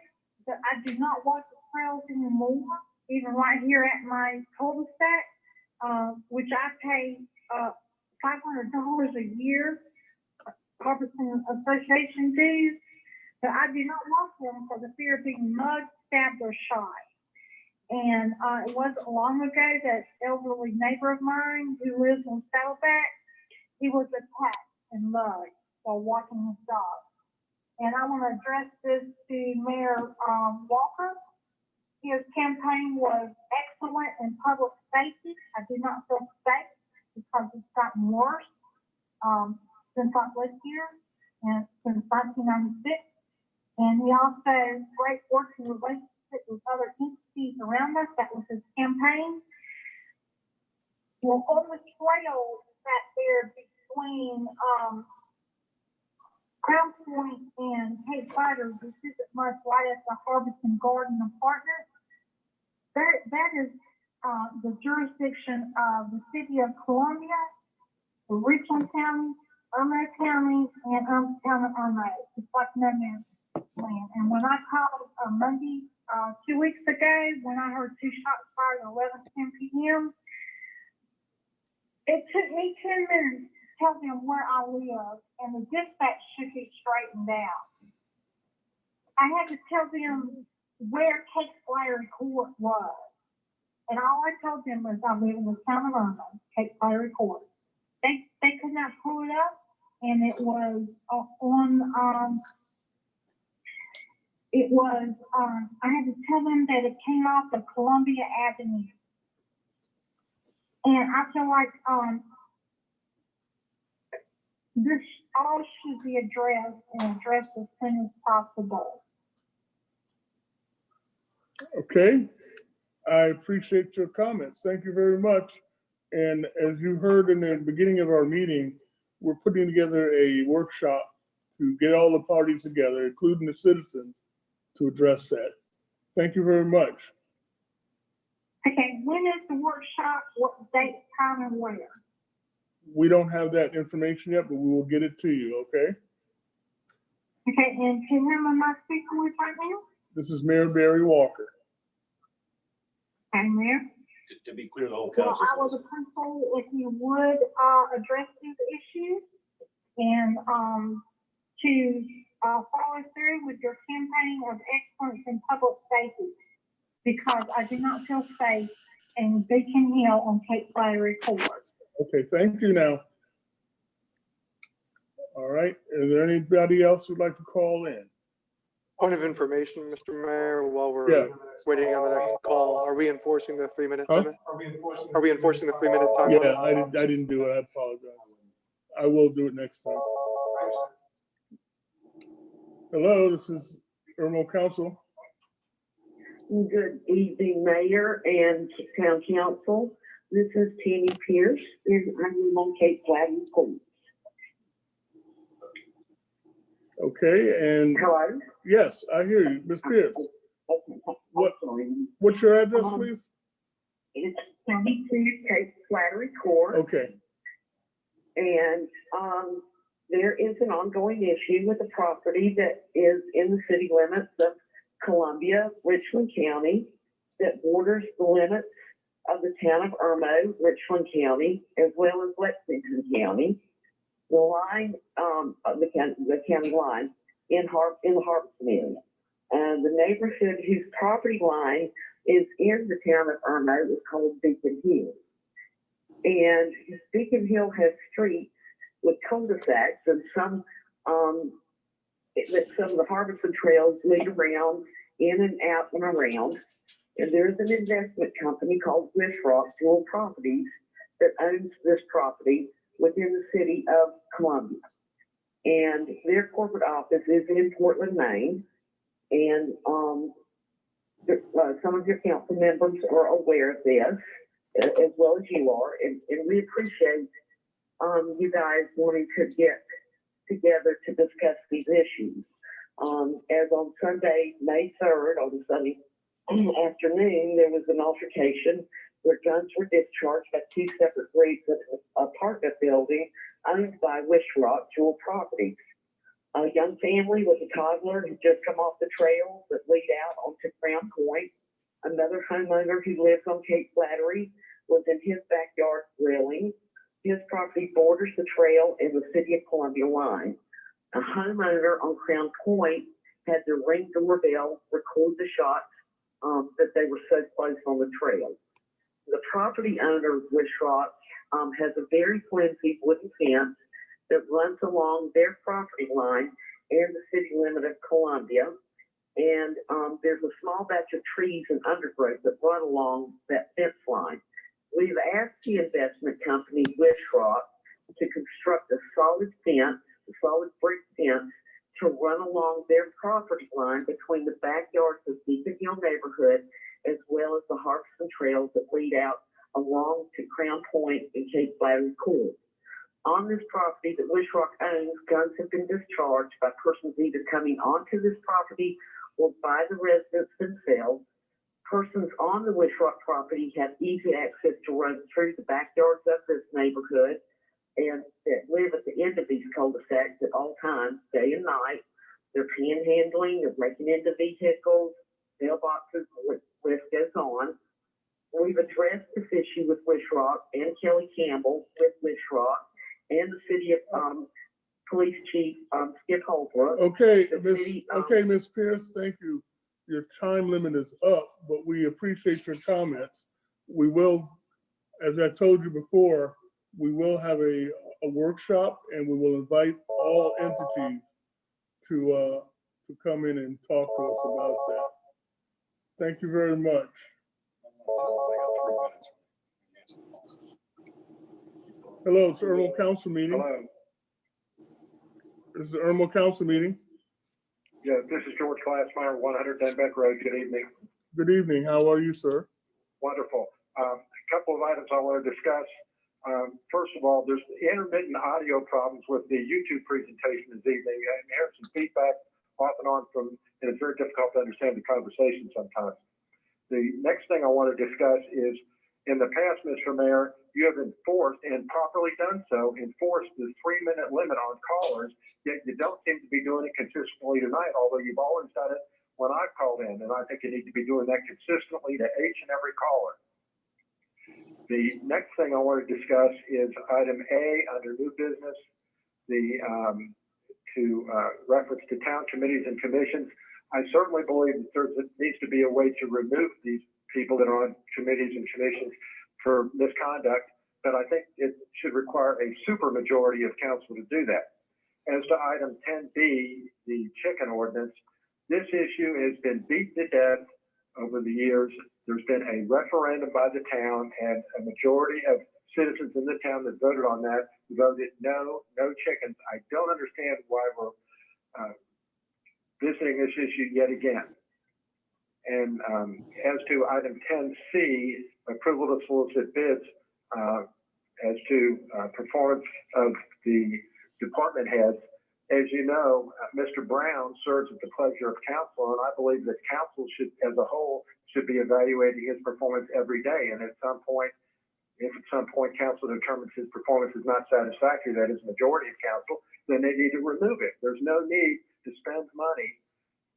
but I do not walk the trails anymore, even right here at my cul-de-sac, which I pay $500 a year, Harbison Association dues, but I do not walk them for the fear of being mugged, stabbed, or shot. And it wasn't long ago that elderly neighbor of mine who lives on Saddleback, he was attacked and mugged while walking his dog. And I want to address this to Mayor Walker. His campaign was excellent in public safety. I do not feel safe because it's gotten worse since I've lived here and since 1996. And he also great working relationship with other entities around us. That was his campaign. Well, on the trail that there between Crown Point and Cape Flattery, this isn't much right at the Harbison Garden Apartment. That is the jurisdiction of the city of Columbia, the Richland County, Irmo County, and Town of Irmo. It's like no man's land. And when I called Monday, 2 weeks ago, when I heard 2 shots fired at 11:10 p.m., it took me 10 minutes to tell them where I live, and the dispatch should be straightened out. I had to tell them where Cape Flattery Court was. And all I told them was I live in the town of Irmo, Cape Flattery Court. They could not pull it up, and it was on it was, I had to tell them that it came off of Columbia Avenue. And I feel like, this all should be addressed and addressed as soon as possible. Okay, I appreciate your comments. Thank you very much. And as you heard in the beginning of our meeting, we're putting together a workshop to get all the parties together, including the citizens, to address that. Thank you very much. Okay, when is the workshop? What date, time, and where? We don't have that information yet, but we will get it to you, okay? Okay, and to whom am I speaking with right now? This is Mayor Barry Walker. Okay, Mayor. To be clear, the whole Well, council. I would appreciate if you would address these issues and to follow through with your campaign of excellence in public safety, because I do not feel safe in Beacon Hill on Cape Flattery Court. Okay, thank you now. All right, is there anybody else who'd like to call in? Point of information, Mr. Mayor, while Yeah. we're waiting on the next call, are we enforcing the 3-minute Huh? limit? Are we enforcing the 3-minute time limit? Yeah, I didn't do it, I apologize. I will do it next time. Hello, this is Irmo Council. Good evening, Mayor and Town Council. This is Penny Pierce, and I'm on Cape Flattery Court. Okay, and Hello? yes, I hear you, Ms. Pierce. What- Sorry. What's your address, please? It's 22 Cape Flattery Court. Okay, And there is an ongoing issue with a property that is in the city limits of Columbia, Richland County, that borders the limits of the town of Irmo, Richland County, as well as Lexington County. The line of the county line in the Harveston area. And the neighborhood whose property line is in the town of Irmo is called Beacon Hill. And Beacon Hill has streets with cul-de-sacs, and some of the Harveston trails lead around, in and out and around. And there's an investment company called Wishrock Jewel Properties that owns this property within the city of Columbia. And their corporate office is in Portland, Maine. And some of your council members are aware of this, as well as you are. And we appreciate you guys wanting to get together to discuss these issues. As on Sunday, May 3rd, on the Sunday afternoon, there was an altercation where guns were discharged by two separate groups at an apartment building owned by Wishrock Jewel Properties. A young family with a toddler had just come off the trails that lead out onto Crown Point. Another homeowner who lives on Cape Flattery was in his backyard grilling. His property borders the trail in the city of Columbia line. A homeowner on Crown Point had their Ring doorbell record the shots that they were so close on the trail. The property owner of Wishrock has a very flimsy wooden fence that runs along their property line and the city limit of Columbia. And there's a small batch of trees and undergrowth that run along that fence line. We've asked the investment company, Wishrock, to construct a solid fence, a solid brick fence, to run along their property line between the backyards of Beacon Hill neighborhood, as well as the Harveston trails that lead out along to Crown Point and Cape Flattery Court. On this property that Wishrock owns, guns have been discharged by persons either coming onto this property or by the residents themselves. Persons on the Wishrock property have easy access to run through the backyards of this neighborhood and that live at the end of these cul-de-sacs at all times, day and night. They're panhandling, they're breaking into vehicles, mailboxes, the list goes on. We've addressed this issue with Wishrock and Kelly Campbell with Wishrock and the city of Police Chief Skip Holbrook. Okay, The Ms. city, Ms. Pierce, thank you. Your time limit is up, but we appreciate your comments. We will, as I told you before, we will have a workshop and we will invite all entities to to come in and talk to us about that. Thank you very much. Hello, it's Irmo Council meeting. Hello. This is the Irmo Council meeting. Yeah, this is George Glassmeyer, 100 Denbeck Road. Good evening. Good evening. How are you, sir? Wonderful. A couple of items I want to discuss. First of all, there's intermittent audio problems with the YouTube presentation this evening. I heard some feedback off and on from, and it's very difficult to understand the conversation sometimes. The next thing I want to discuss is, in the past, Mr. Mayor, you have enforced, and properly done so, enforced the 3-minute limit on callers, yet you don't seem to be doing it consistently tonight, although you've always done it when I've called in, and I think you need to be doing that consistently to each and every caller. The next thing I want to discuss is item A under new business, reference to town committees and commissions. I certainly believe that there needs to be a way to remove these people that are on committees and commissions for misconduct, but I think it should require a supermajority of council to do that. As to item 10B, the chicken ordinance, this issue has been beat to death over the years. There's been a referendum by the town, and a majority of citizens in the town that voted on that voted no chickens. I don't understand why we're visiting this issue yet again. And as to item 10C, approval to solicit bids as to performance of the department heads. As you know, Mr. Brown serves at the pleasure of council, and I believe that council should, as a whole, should be evaluating his performance every day. And at some point, if at some point council determines his performance is not satisfactory, that is majority of council, then they need to remove it. There's no need to spend money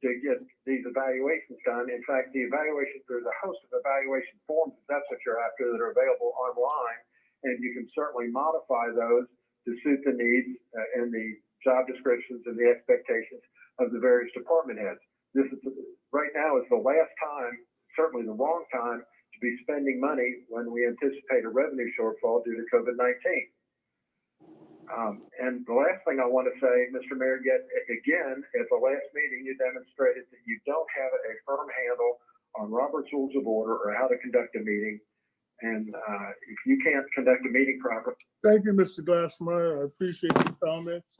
to get these evaluations done. In fact, the evaluations, there's a host of evaluation forms, if that's what you're after, that are available online, and you can certainly modify those to suit the needs and the job descriptions and the expectations of the various department heads. This is, right now is the last time, certainly the wrong time, to be spending money when we anticipate a revenue shortfall due to COVID-19. And the last thing I want to say, Mr. Mayor, yet again, at the last meeting, you demonstrated that you don't have a firm handle on Robert's Rules of Order or how to conduct a meeting. And if you can't conduct a meeting properly. Thank you, Mr. Glassmeyer. I appreciate your comments.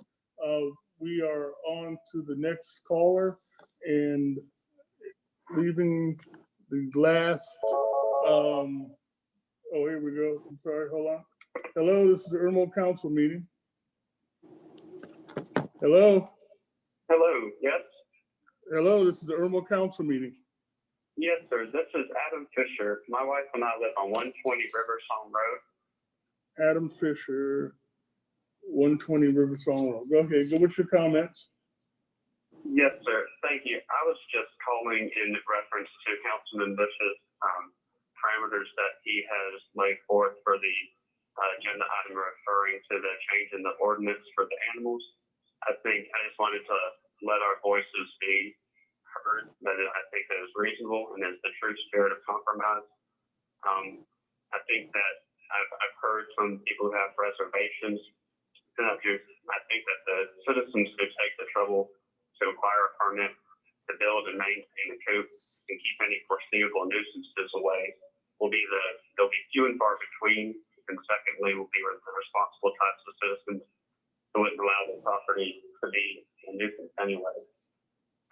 We are on to the next caller, and leaving the last, oh, here we go. I'm sorry, hold on. Hello, this is the Irmo Council meeting. Hello. Hello, yes? Hello, this is the Irmo Council meeting. Yes, sir. This is Adam Fisher. My wife and I live on 120 Riversong Road. Adam Fisher, 120 Riversong Road. Go ahead. Go with your comments. Yes, sir. Thank you. I was just calling in reference to Councilman Bush's parameters that he has laid forth for the agenda item referring to the change in the ordinance for the animals. I just wanted to let our voices be heard, that I think that is reasonable and is the true spirit of compromise. I think that I've heard some people who have reservations. And I think that the citizens who take the trouble to acquire a permit to build and maintain a coop and keep any foreseeable nuisances away they'll be few and far between. And secondly, will be the responsible types of citizens who wouldn't allow the property to be a nuisance anyway.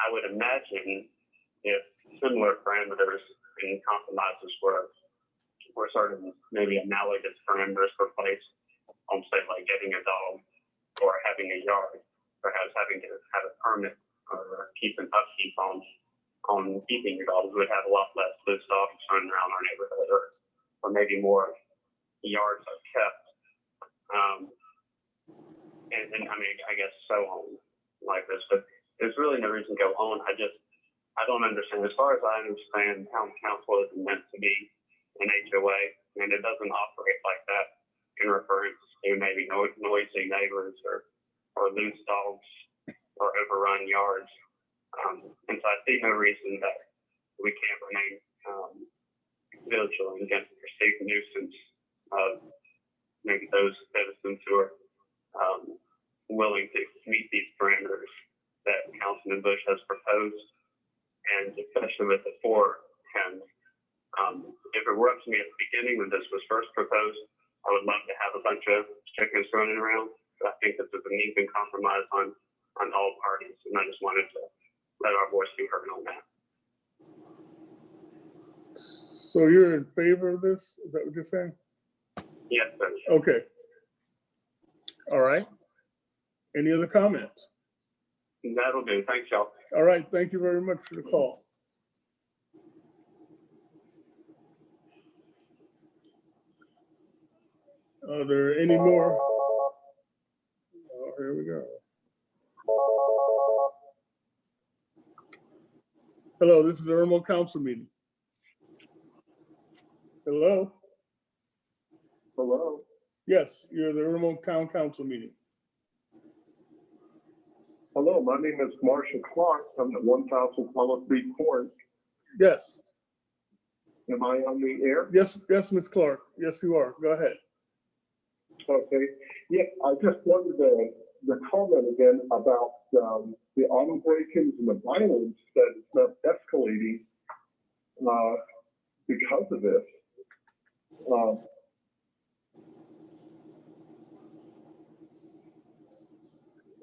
I would imagine if similar parameters and compromises were sort of maybe analogous parameters for place on, say, like getting a dog or having a yard, perhaps having to have a permit or keep an upkeep on keeping your dogs, would have a lot less loose dogs running around our neighborhood, or maybe more yards are kept. And I mean, I guess so on like this, but there's really no reason to go on. I don't understand. As far as I understand, town council isn't meant to be an HOA, and it doesn't operate like that in reference to maybe noisy neighbors or loose dogs or overrun yards. And so I see no reason that we can't remain vigilant against the perceived nuisance of maybe those citizens who are willing to meet these parameters that Councilman Bush has proposed, and especially with the 4 hens. If it were up to me at the beginning when this was first proposed, I would love to have a bunch of chickens running around. But I think this is an even compromise on all parties, and I just wanted to let our voice be heard on that. So you're in favor of this? Is that what you're saying? Yes, sir. Okay. All right. Any other comments? That'll do. Thanks, y'all. All right. Thank you very much for the call. Are there any more? Oh, here we go. Hello, this is the Irmo Council meeting. Hello? Hello. Yes, you're the Irmo Town Council meeting. Hello, my name is Marshall Clark. I'm at 1000 Hollow Creek Court. Yes, Am I on the air? yes, Ms. Clark. Yes, you are. Go ahead. Okay. Yeah, I just wanted to comment again about the auto break-ins and the violence that is not escalating because of this.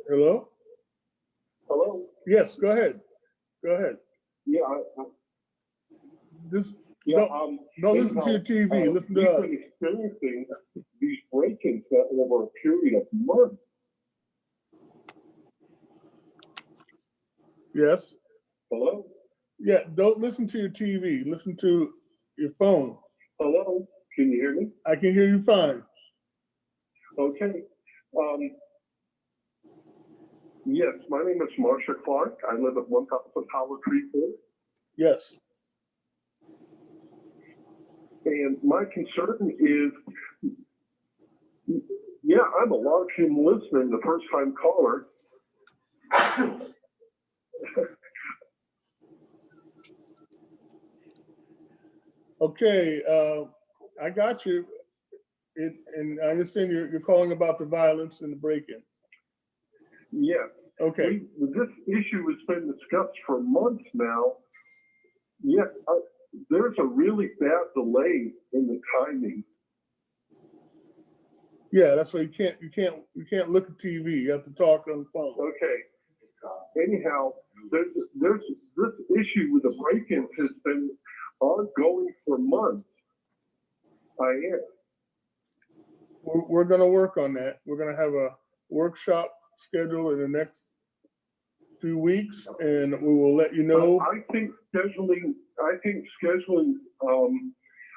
Hello? Hello? Yes, go ahead. Go ahead. Yeah, This, yeah. don't listen to your TV. Listen to us. We've been experiencing these break-ins over a period of months. Yes. Hello? Yeah, don't listen to your TV. Listen to your phone. Hello? Can you hear me? I can hear you fine. Okay. Yes, my name is Marsha Clark. I live at 1000 Hollow Creek Court. Yes. And my concern is, yeah, I'm a long-term listener and the first-time caller. Okay, I got you. And I understand you're calling about the violence and the break-in. Yeah. Okay. This issue has been discussed for months now. Yeah, there's a really bad delay in the timing. Yeah, that's why you can't look at TV. You have to talk on the phone. Okay. Anyhow, there's this issue with the break-ins has been ongoing for months. We're going to work on that. We're going to have a workshop scheduled in the next few weeks, and we will let you know. I think scheduling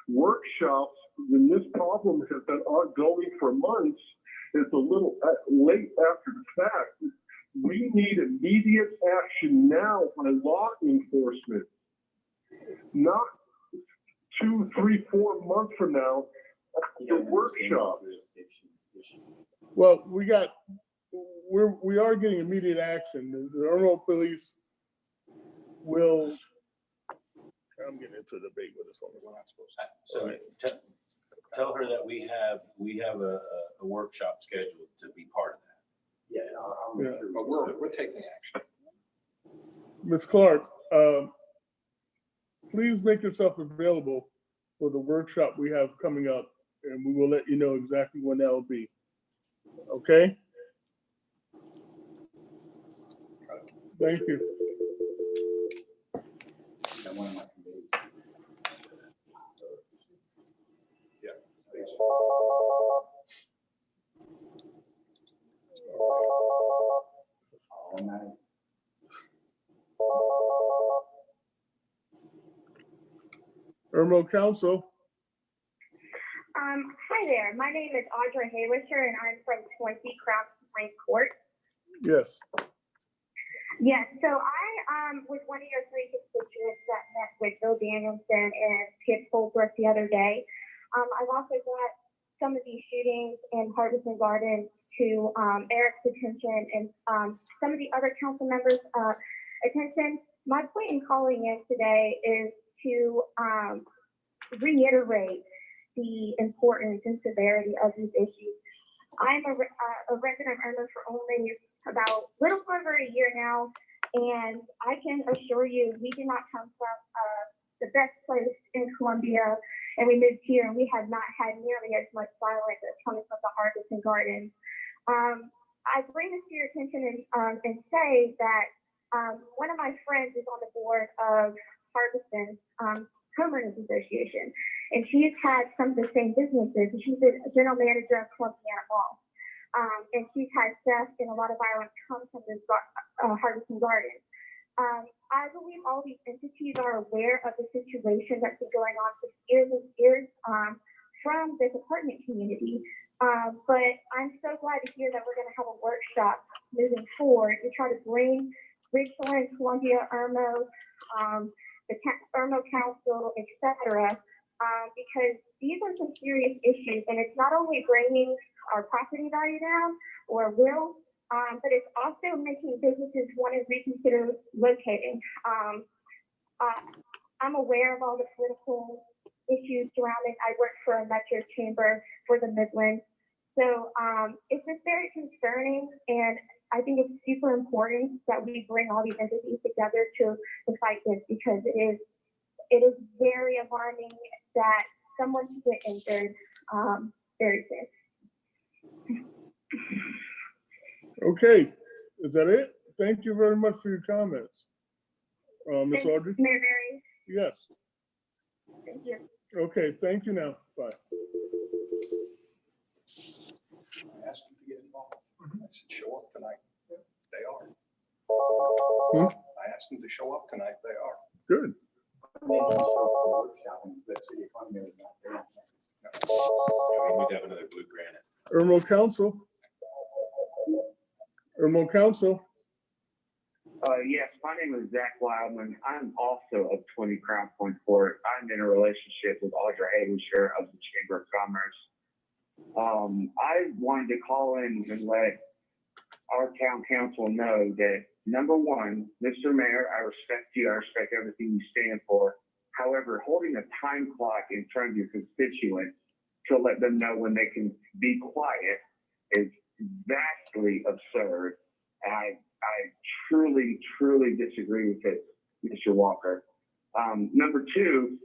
workshops when this problem has been ongoing for months is a little late after the fact. We need immediate action now by law enforcement, not 2, 3, 4 months from now. The workshop. Well, we are getting immediate action. The Irmo police will. I'm getting into a debate with this one. So tell her that we have a workshop scheduled to be part of that. Yeah, but we're taking action. Ms. Clark, please make yourself available for the workshop we have coming up, and we will let you know exactly when that will be. Okay? Thank you. Irmo Council. Hi there. My name is Audra Haywisher, and I'm from 20 Crown Point Court. Yes. Yes. So I was one of your 3 constituents that met with Bill Danielson and Kip Holbrook the other day. I've also got some of these shootings in Harbison Gardens to Eric's attention and some of the other council members' attention. My point in calling in today is to reiterate the importance and severity of these issues. I'm a resident of Irmo for only about a little over a year now, and I can assure you, we do not come from the best place in Columbia, and we moved here, and we have not had nearly as much violence as coming from the Harvest and Gardens. I bring this to your attention and say that one of my friends is on the board of Harveston's Homeowners Association, and she's had some of the same businesses. She's the general manager of Columbiana Mall, and she's had theft and a lot of violence come from this Harveston Gardens. I believe all these entities are aware of the situation that's been going on for years and years from this apartment community. But I'm so glad to hear that we're going to have a workshop moving forward to try to bring Ridgeland, Columbia, Irmo, the Irmo Council, etc., because these are some serious issues, and it's not only bringing our property value down or will, but it's also making businesses want to reconsider locating. I'm aware of all the political issues surrounding. I work for a metro chamber for the Midlands, so it's just very concerning, and I think it's super important that we bring all these entities together to fight this, because it is very alarming that someone can get injured very soon. Okay, is that it? Thank you very much for your comments. Ms. Audrey? Mayor Mary, Yes. thank you. Okay, thank you now. Bye. I asked them to get involved. I said, show up tonight. They are. I asked them to show up tonight. They are. Good. We'd have another blue granite. Irmo Council. Irmo Council. Yes, my name is Zach Wildman. I'm also of 20 Crown Point Court. I'm in a relationship with Audra Havisher of the Chamber of Commerce. I wanted to call in and let our town council know that, number one, Mr. Mayor, I respect you. I respect everything you stand for. However, holding a time clock in front of your constituents to let them know when they can be quiet is vastly absurd. I truly, truly disagree with it, Mr. Walker. Number two,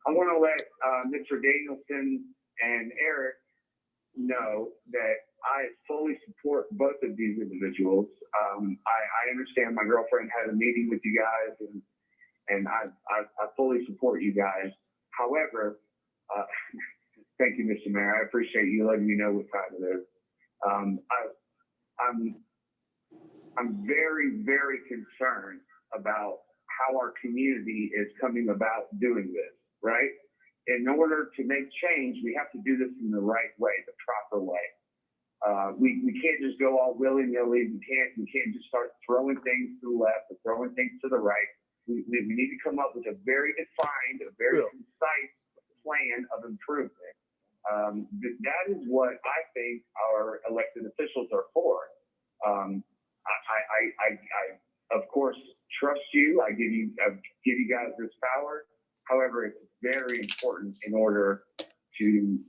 I want to let Mr. Danielson and Eric know that I fully support both of these individuals. I understand my girlfriend had a meeting with you guys, and I fully support you guys. However, thank you, Mr. Mayor. I appreciate you letting me know what time it is. I'm very, very concerned about how our community is coming about doing this, right? In order to make change, we have to do this in the right way, the proper way. We can't just go all willy-nilly. We can't just start throwing things to the left or throwing things to the right. We need to come up with a very defined, a very concise plan of improvement. That is what I think our elected officials are for. I of course trust you. I give you guys this power. However, it's very important in order to,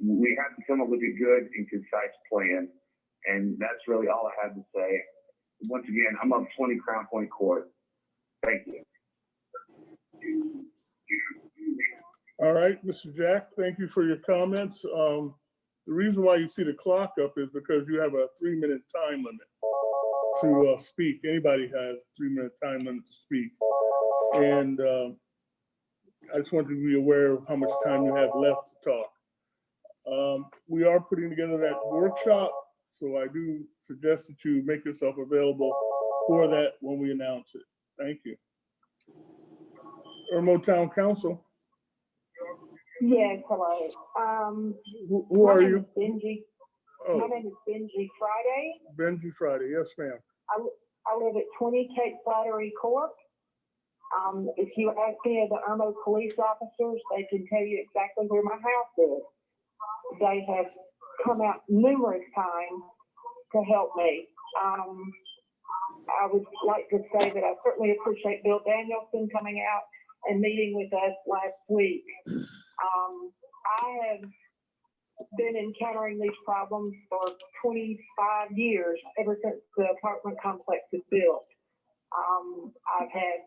we have to come up with a good and concise plan. And that's really all I have to say. Once again, I'm up 20 Crown Point Court. Thank you. All right, Mr. Jack, thank you for your comments. The reason why you see the clock up is because you have a 3-minute time limit to speak. Anybody has a 3-minute time limit to speak. And I just want you to be aware of how much time you have left to talk. We are putting together that workshop, so I do suggest that you make yourself available for that when we announce it. Thank you. Irmo Town Council. Yes, hello. Who are you? Benji. Oh. My name is Benji Friday. Benji Friday, yes, ma'am. I live at 20 Cape Flattery Court. If you ask any of the Irmo police officers, they can tell you exactly where my house is. They have come out numerous times to help me. I would like to say that I certainly appreciate Bill Danielson coming out and meeting with us last week. I have been encountering these problems for 25 years, ever since the apartment complex was built. I've had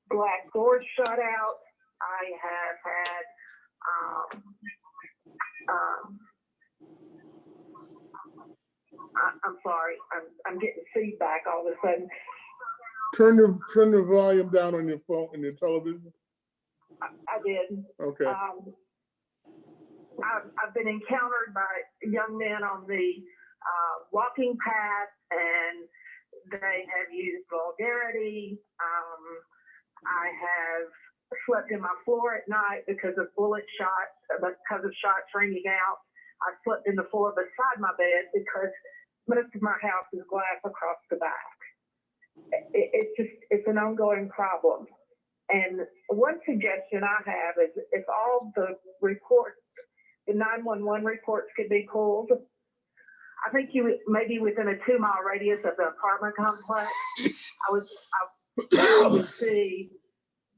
black doors shut out. I have had, I'm sorry, I'm getting feedback all of a sudden. Turn the volume down on your phone and your television. I did. Okay. I've been encountered by young men on the walking path, and they have used vulgarity. I have slept in my floor at night because of bullet shots, because of shots ringing out. I slept in the floor beside my bed because most of my house is glass across the back. It's an ongoing problem. And one suggestion I have is if all the reports, the 911 reports could be pulled, I think maybe within a 2-mile radius of the apartment complex, I would see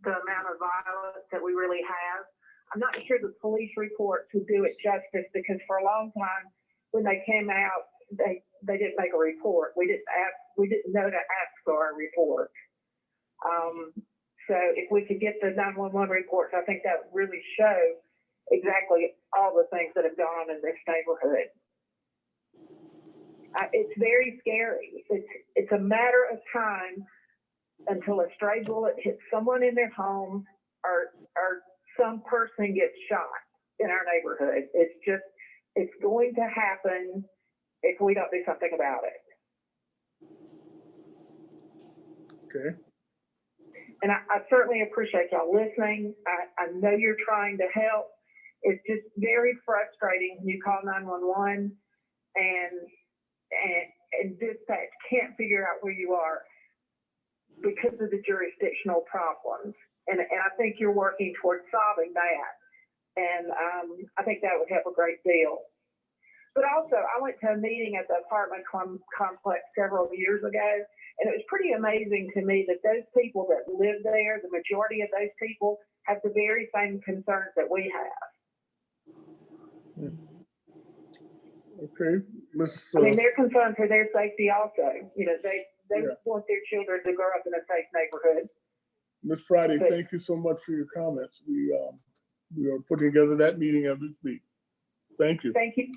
the amount of violence that we really have. I'm not sure the police reports would do it justice, because for a long time when they came out, they didn't make a report. We didn't know to ask for a report. So if we could get the 911 reports, I think that would really show exactly all the things that have gone on in this neighborhood. It's very scary. It's a matter of time until a stray bullet hits someone in their home or some person gets shot in our neighborhood. It's going to happen if we don't do something about it. Okay. And I certainly appreciate y'all listening. I know you're trying to help. It's just very frustrating when you call 911 and dispatch can't figure out where you are because of the jurisdictional problems. And I think you're working towards solving that. And I think that would help a great deal. But also, I went to a meeting at the apartment complex several years ago, and it was pretty amazing to me that those people that live there, the majority of those people, have the very same concerns that we have. Okay, Ms. I mean, they're concerned for their safety also. You know, they want their children to grow up in a safe neighborhood. Ms. Friday, thank you so much for your comments. We are putting together that meeting as we speak. Thank you. Thank you.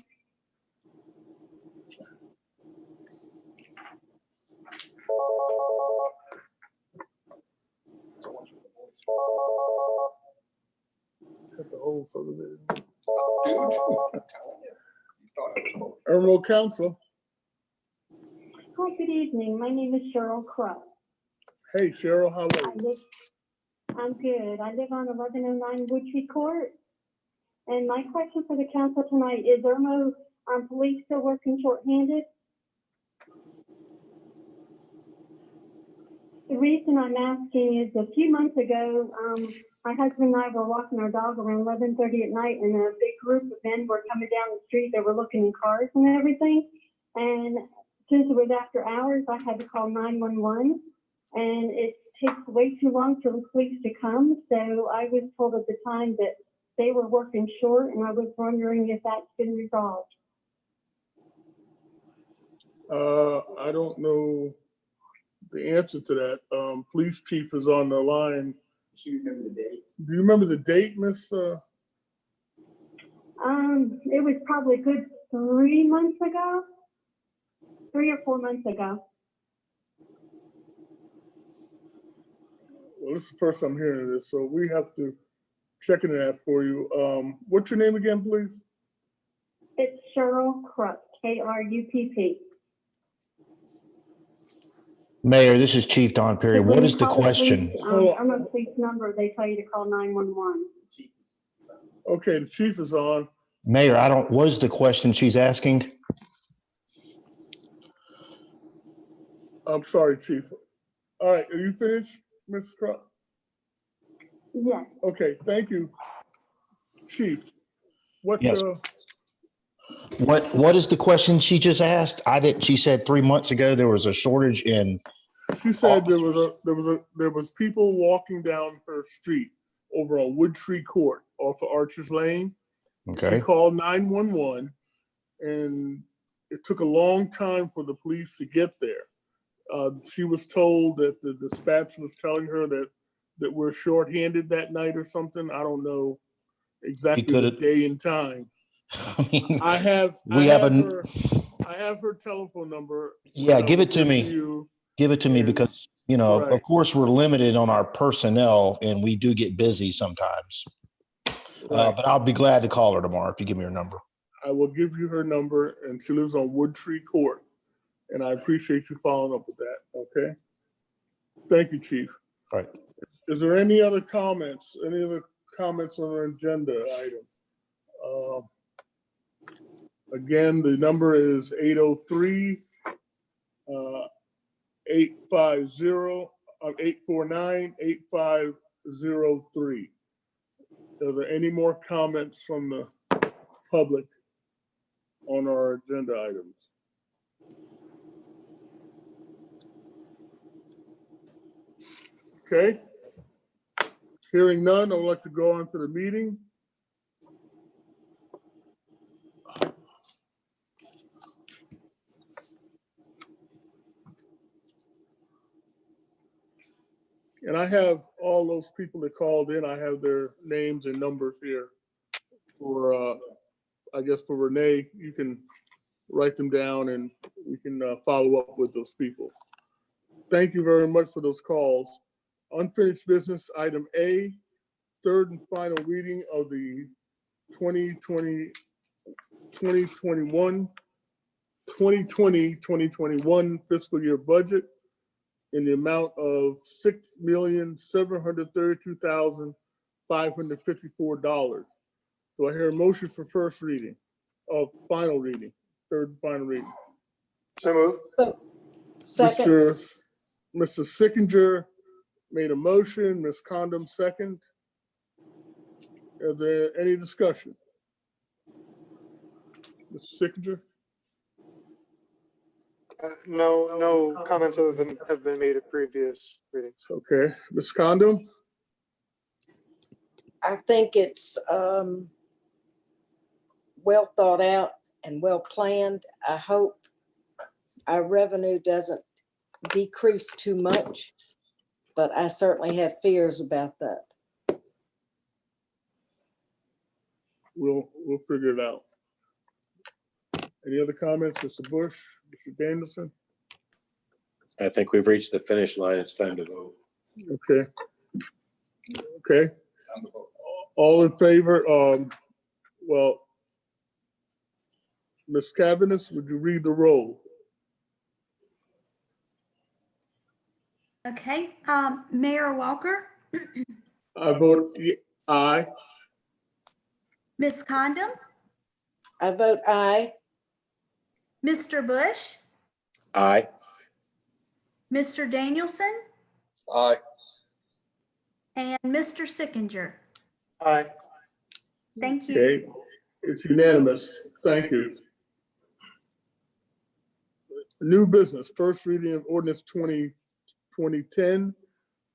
Cut the whole subdivision. Irmo Council. Hi, good evening. My name is Cheryl Crow. Hey, Cheryl, how are you? I'm good. I live on 1109 Woodtree Court. And my question for the council tonight is, Irmo police still working shorthanded? The reason I'm asking is a few months ago, my husband and I were walking our dog around 11:30 at night, and a big group of men were coming down the street. They were looking in cars and everything. And since it was after hours, I had to call 911, and it takes way too long for the police to come. So I was told at the time that they were working short, and I was wondering if that's been resolved. I don't know the answer to that. Police chief is on the line. Do you remember the date? Do you remember the date, Miss? It was probably a good 3 months ago, 3 or 4 months ago. Well, this is the first I'm hearing of this, so we have to check into that for you. What's your name again, please? It's Cheryl Krupp, K-R-U-P-P. Mayor, this is Chief Don Perry. What is the question? I'm on police number. They tell you to call 911. Okay, the chief is on. Mayor, what is the question she's asking? I'm sorry, chief. All right, are you finished, Ms. Krupp? Yes. Okay, thank you. Chief, what? Yes. What is the question she just asked? She said 3 months ago there was a shortage in. She said there was people walking down her street over on Woodtree Court off of Archers Lane, She Okay. called 911 and it took a long time for the police to get there. She was told that the dispatch was telling her that we're shorthanded that night or something. I don't know exactly the could've- day and time. I mean, I have her telephone number. yeah, which I give will it to me. you. Give it to me And- because, you know, Right. of course, we're limited on our personnel and we do get busy sometimes. Right. But I'll be glad to call her tomorrow if you give me her number. I will give you her number, and she lives on Wood Tree Court. And I appreciate you following up with that, okay? Thank you, Chief. All right. Is there any other comments? Any other comments on our agenda item? Again, the number is 849-8503. Are there any more comments from the public on our agenda items? Okay. Hearing none, I would like to go on to the meeting. And I have all those people that called in, I have their names and numbers here for, I guess for Renee, you can write them down and we can follow up with those people. Thank you very much for those calls. Unfinished business, item A, third and final reading of the 2020 fiscal year budget in the amount of $6,732,554. Do I hear a motion for first reading? Oh, final reading, third and final reading. So moved. Second. Mr. Sickinger made a motion, Ms. Condom second. Is there any discussion? Mr. Sickinger? No comments other than have been made at previous readings. Okay, Ms. Condom? I think it's well thought out and well planned. I hope our revenue doesn't decrease too much, but I certainly have fears about that. We'll figure it out. Any other comments, Mr. Bush, Mr. Danielson? I think we've reached the finish line. It's time to vote. Okay. Okay. All in favor? Well, Ms. Cabanis, would you read the roll? Okay, Mayor Walker, I vote aye. Ms. Condom, I vote aye. Mr. Bush, Aye. Mr. Danielson, Aye. and Mr. Sickinger. Aye. Thank you. Okay, it's unanimous. Thank you. New business, first reading of ordinance 2010.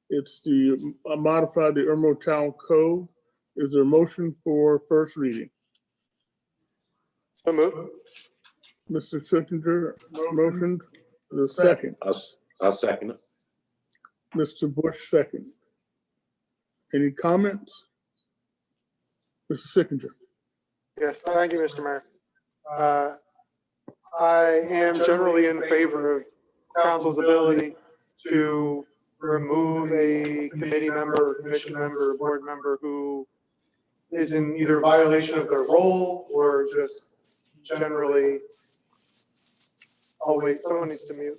It's the modified the Irmo Town Code. Is there a motion for first reading? So moved. Mr. Sickinger motioned. The second. I'll second it. Mr. Bush second. Any comments? Mr. Sickinger. Yes, thank you, Mr. Mayor. I am generally in favor of council's ability to remove a committee member, commission member, board member who is in either violation of their role or just generally, oh wait, someone needs to mute.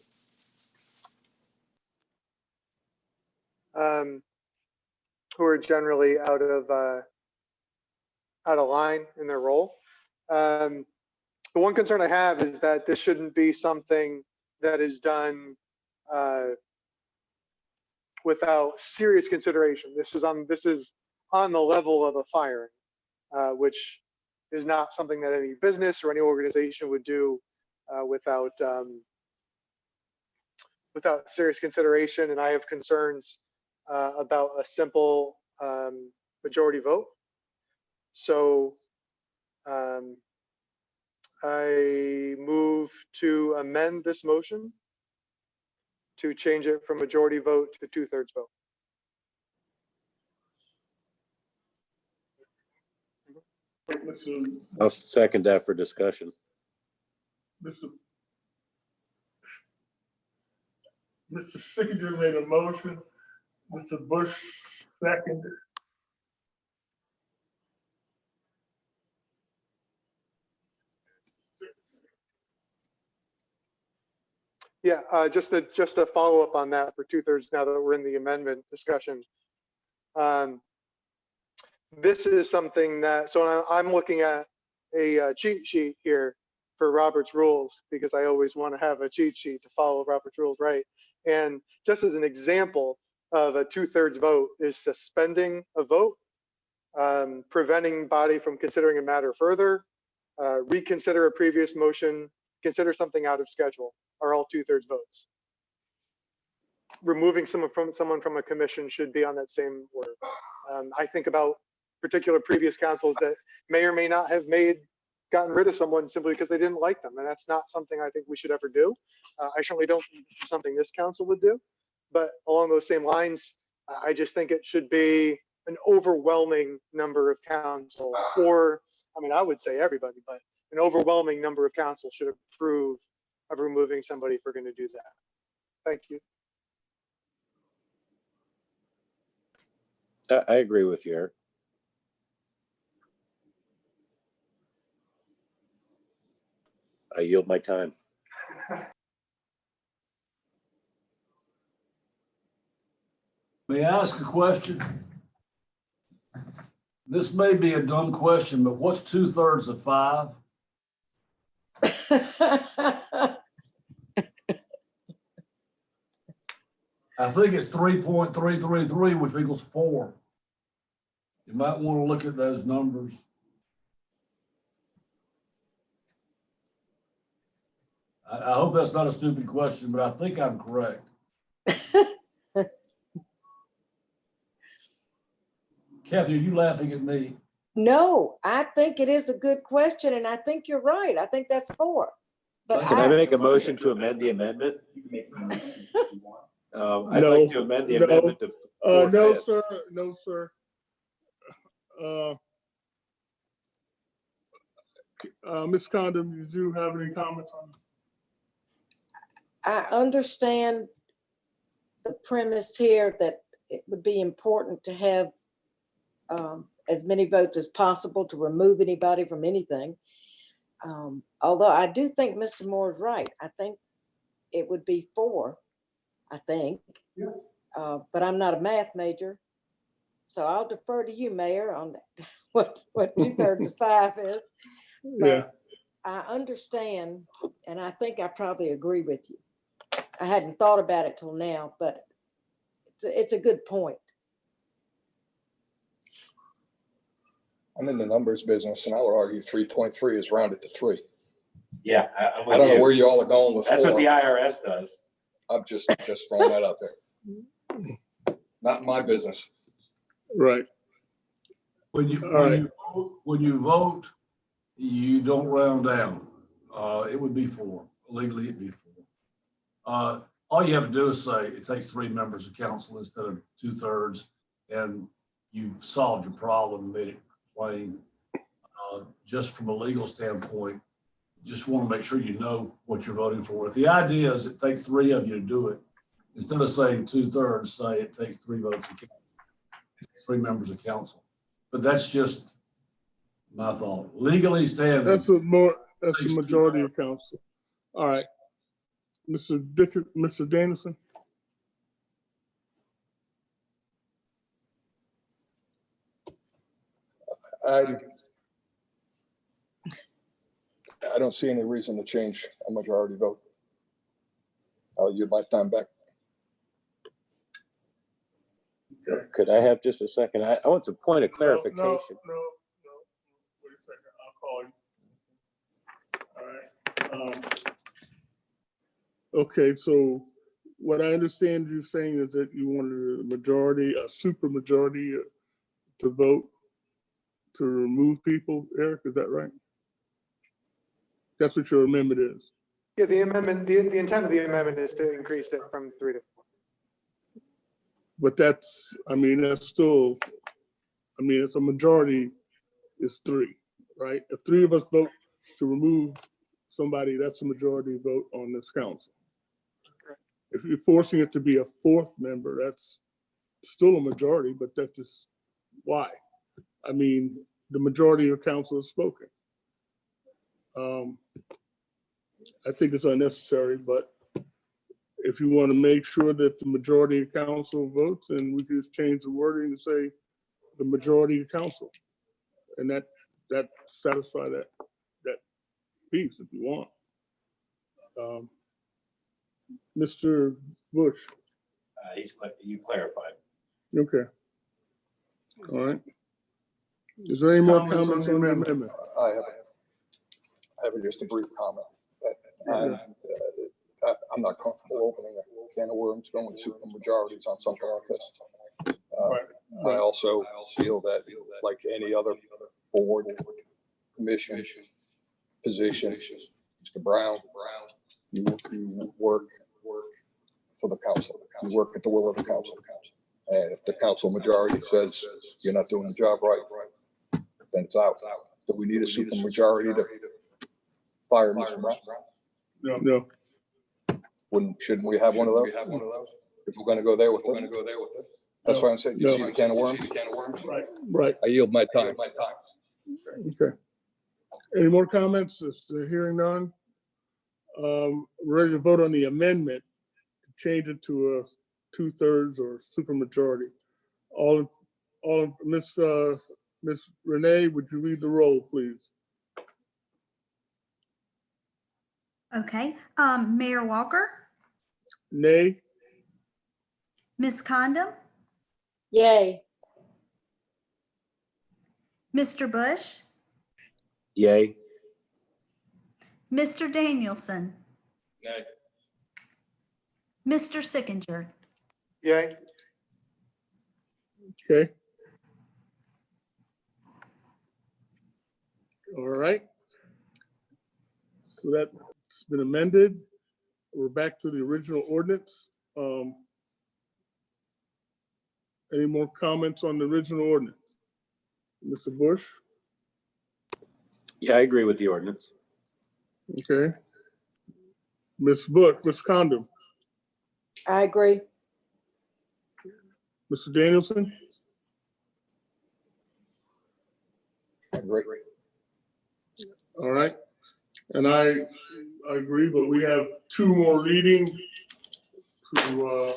Who are generally out of line in their role. The one concern I have is that this shouldn't be something that is done without serious consideration. This is on the level of a firing, which is not something that any business or any organization would do without serious consideration. And I have concerns about a simple majority vote. So I move to amend this motion to change it from majority vote to 2/3 vote. I'll second that for discussion. Mr. Sickinger made a motion. Mr. Bush seconded. Yeah, just a follow up on that for 2/3 now that we're in the amendment discussion. This is something that, so I'm looking at a cheat sheet here for Robert's rules because I always want to have a cheat sheet to follow Robert's rules right. And just as an example of a 2/3 vote is suspending a vote, preventing body from considering a matter further, reconsider a previous motion, consider something out of schedule are all 2/3 votes. Removing someone from a commission should be on that same order. I think about particular previous councils that may or may not have gotten rid of someone simply because they didn't like them, and that's not something I think we should ever do. I certainly don't think this is something this council would do, but along those same lines, I just think it should be an overwhelming number of council, or I mean, I would say everybody, but an overwhelming number of council should approve of removing somebody if we're going to do that. Thank you. I agree with you, Eric. I yield my time. May I ask a question? This may be a dumb question, but what's 2/3 of 5? I think it's 3.333, which equals 4. You might want to look at those numbers. I hope that's not a stupid question, but I think I'm correct. Kathy, are you laughing at me? No, I think it is a good question, and I think you're right. I think that's 4. But Can I make a motion to amend the amendment? I'd No, like to amend the no. amendment to No, 4/5. sir. No, sir. Ms. Condon, did you have any comments on? I understand the premise here that it would be important to have as many votes as possible to remove anybody from anything. Although I do think Mr. Moore is right. I think it would be 4, I think. Yeah. But I'm not a math major. So I'll defer to you, Mayor, on what 2/3 of 5 is. But Yeah. I understand, and I think I probably agree with you. I hadn't thought about it till now, but it's a good point. I'm in the numbers business, and I would argue 3.3 is rounded to 3. Yeah, I'm with I don't know you. where you all are going with That's 4. what the IRS does. I'm just throwing that out there. Not my business. Right. When you vote, you don't round down. It would be 4. Legally, it'd be 4. All you have to do is say it takes 3 members of council instead of 2/3, and you've solved your problem and made it plain. Just from a legal standpoint, just want to make sure you know what you're voting for. If the idea is it takes 3 of you to do it, instead of saying 2/3, say it takes 3 votes of council. 3 members of council. But that's just my thought. Legally standing. That's a majority of council. All right. Mr. Danielson. I don't see any reason to change a majority vote. I'll yield my time back. Could I have just a second? I want some point of clarification. No. Wait a second. I'll call you. All right. Okay, so what I understand you saying is that you wanted a majority, a super majority to vote to remove people, Eric, is that right? That's what your amendment is. Yeah, the amendment, the intent of the amendment is to increase it from 3 to 4. But that's, I mean, that's still, I mean, it's a majority is 3, right? If 3 of us vote to remove somebody, that's a majority vote on this council. If you're forcing it to be a 4th member, that's still a majority, but that's just why. I mean, the majority of council has spoken. I think it's unnecessary, but if you want to make sure that the majority of council votes, and we can just change the wording to say the majority of council, and that satisfy that piece if you want. Mr. Bush. You clarified. Okay. All right. Is there any more comments on the amendment? I have just a brief comment. I'm not comfortable opening a can of worms, going to super majorities on something like this. I also feel that, like any other board, commission, position, Mr. Brown, you work for the council. You work at the will of the council. And if the council majority says you're not doing the job right, then it's out. Do we need a super majority to fire Mr. Brown? No. Shouldn't we have one of those? If we're gonna go there with it. That's why I'm saying, you see the can of worms? Right. I yield my time. Okay. Any more comments? Hearing none. Ready to vote on the amendment to change it to a 2/3 or supermajority. Miss Renee, would you read the roll, please? Okay, Mayor Walker, Nay. Ms. Condon, Yay. Mr. Bush, Yay. Mr. Danielson, Nay. Mr. Sickinger. Yay. Okay. All right. So that's been amended. We're back to the original ordinance. Any more comments on the original ordinance? Mr. Bush? Yeah, I agree with the ordinance. Okay. Ms. Bush, Ms. Condon, I agree. Mr. Danielson? Great. All right. And I agree, but we have 2 more readings to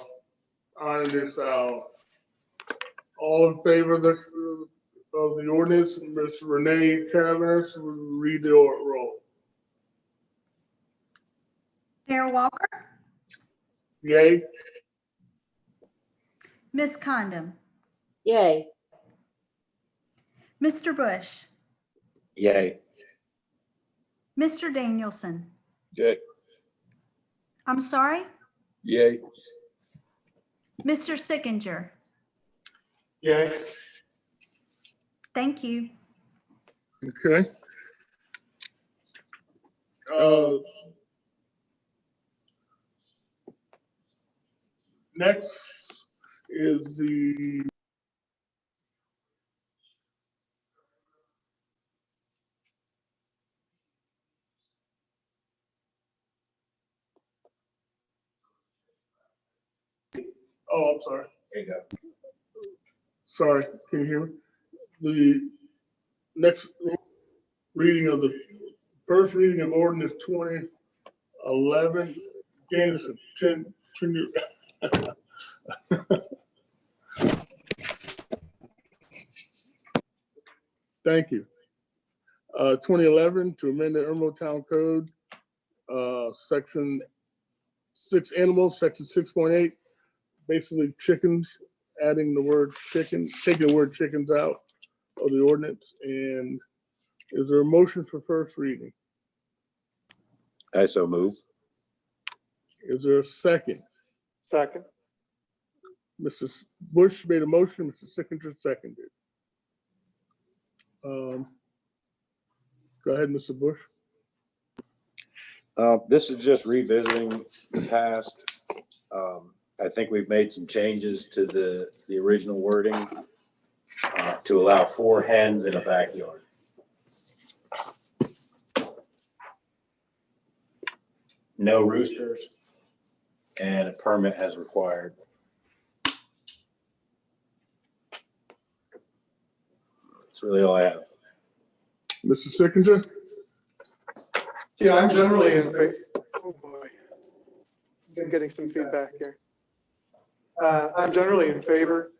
iron this out. All in favor of the ordinance, Ms. Renee Cavanaugh will read the roll. Mayor Walker, Yay. Ms. Condon, Yay. Mr. Bush, Yay. Mr. Danielson. Yay. I'm sorry, Yay. Mr. Sickinger. Yay. Thank you. Okay. Next is the I'm sorry. There you go. Sorry, can you hear me? The next reading of the first reading of ordinance 2011, Danielson, thank you. 2011 to amend the Irmo Town Code, section 6 animals, section 6.8, basically chickens, adding the word chicken, taking the word chickens out of the ordinance. And is there a motion for first reading? I so move. Is there a second? Second. Mrs. Bush made a motion, Mr. Sickinger seconded. Go ahead, Mr. Bush. This is just revisiting the past. I think we've made some changes to the original wording to allow 4 hens in a backyard. No roosters, and a permit as required. That's really all I have. Mr. Sickinger? Yeah, I'm generally in favor. Oh boy. I'm getting some feedback here. I'm generally in favor.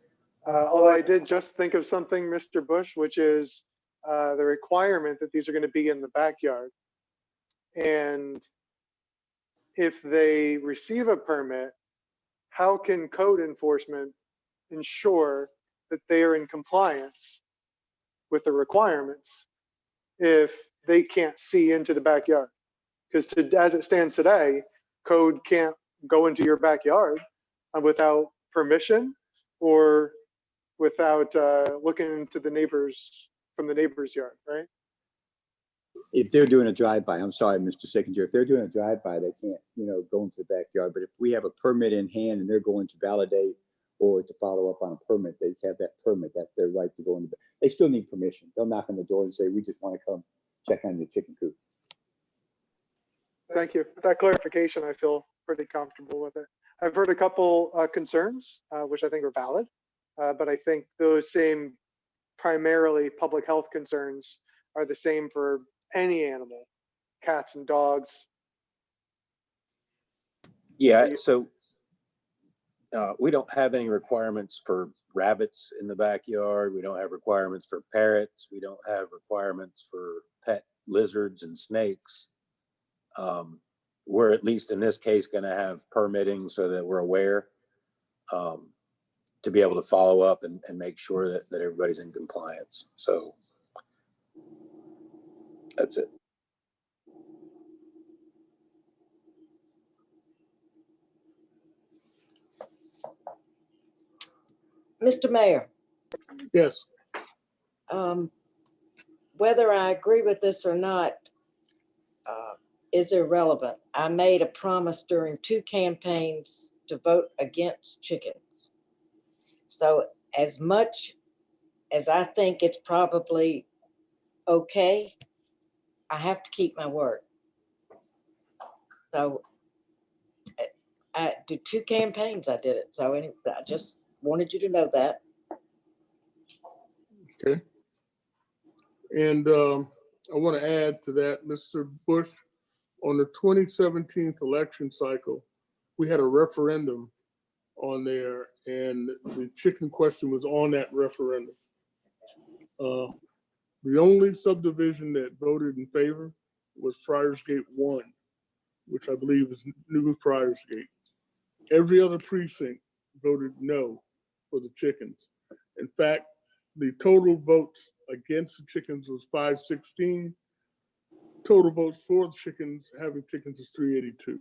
Although I did just think of something, Mr. Bush, which is the requirement that these are going to be in the backyard. And if they receive a permit, how can code enforcement ensure that they are in compliance with the requirements if they can't see into the backyard? Because as it stands today, code can't go into your backyard without permission or without looking into the neighbors from the neighbor's yard, right? If they're doing a drive-by, I'm sorry, Mr. Sickinger, if they're doing a drive-by, they can't, go into the backyard. But if we have a permit in hand and they're going to validate or to follow up on a permit, they have that permit. That's their right to go in. They still need permission. They'll knock on the door and say, we just want to come check on your chicken coop. Thank you. With that clarification, I feel pretty comfortable with it. I've heard a couple concerns, which I think are valid, but I think those same primarily public health concerns are the same for any animal, cats and dogs. Yeah, so we don't have any requirements for rabbits in the backyard. We don't have requirements for parrots. We don't have requirements for pet lizards and snakes. We're at least in this case going to have permitting so that we're aware to be able to follow up and make sure that everybody's in compliance. So that's it. Mr. Mayor, Yes. Whether I agree with this or not is irrelevant. I made a promise during 2 campaigns to vote against chickens. So as much as I think it's probably okay, I have to keep my word. So I did 2 campaigns, I did it. So anyway, I just wanted you to know that. Okay. And I want to add to that, Mr. Bush, on the 2017 election cycle, we had a referendum on there and the chicken question was on that referendum. The only subdivision that voted in favor was Friarsgate 1, which I believe is New Friarsgate. Every other precinct voted no for the chickens. In fact, the total votes against the chickens was 516. Total votes for the chickens, having chickens, is 382.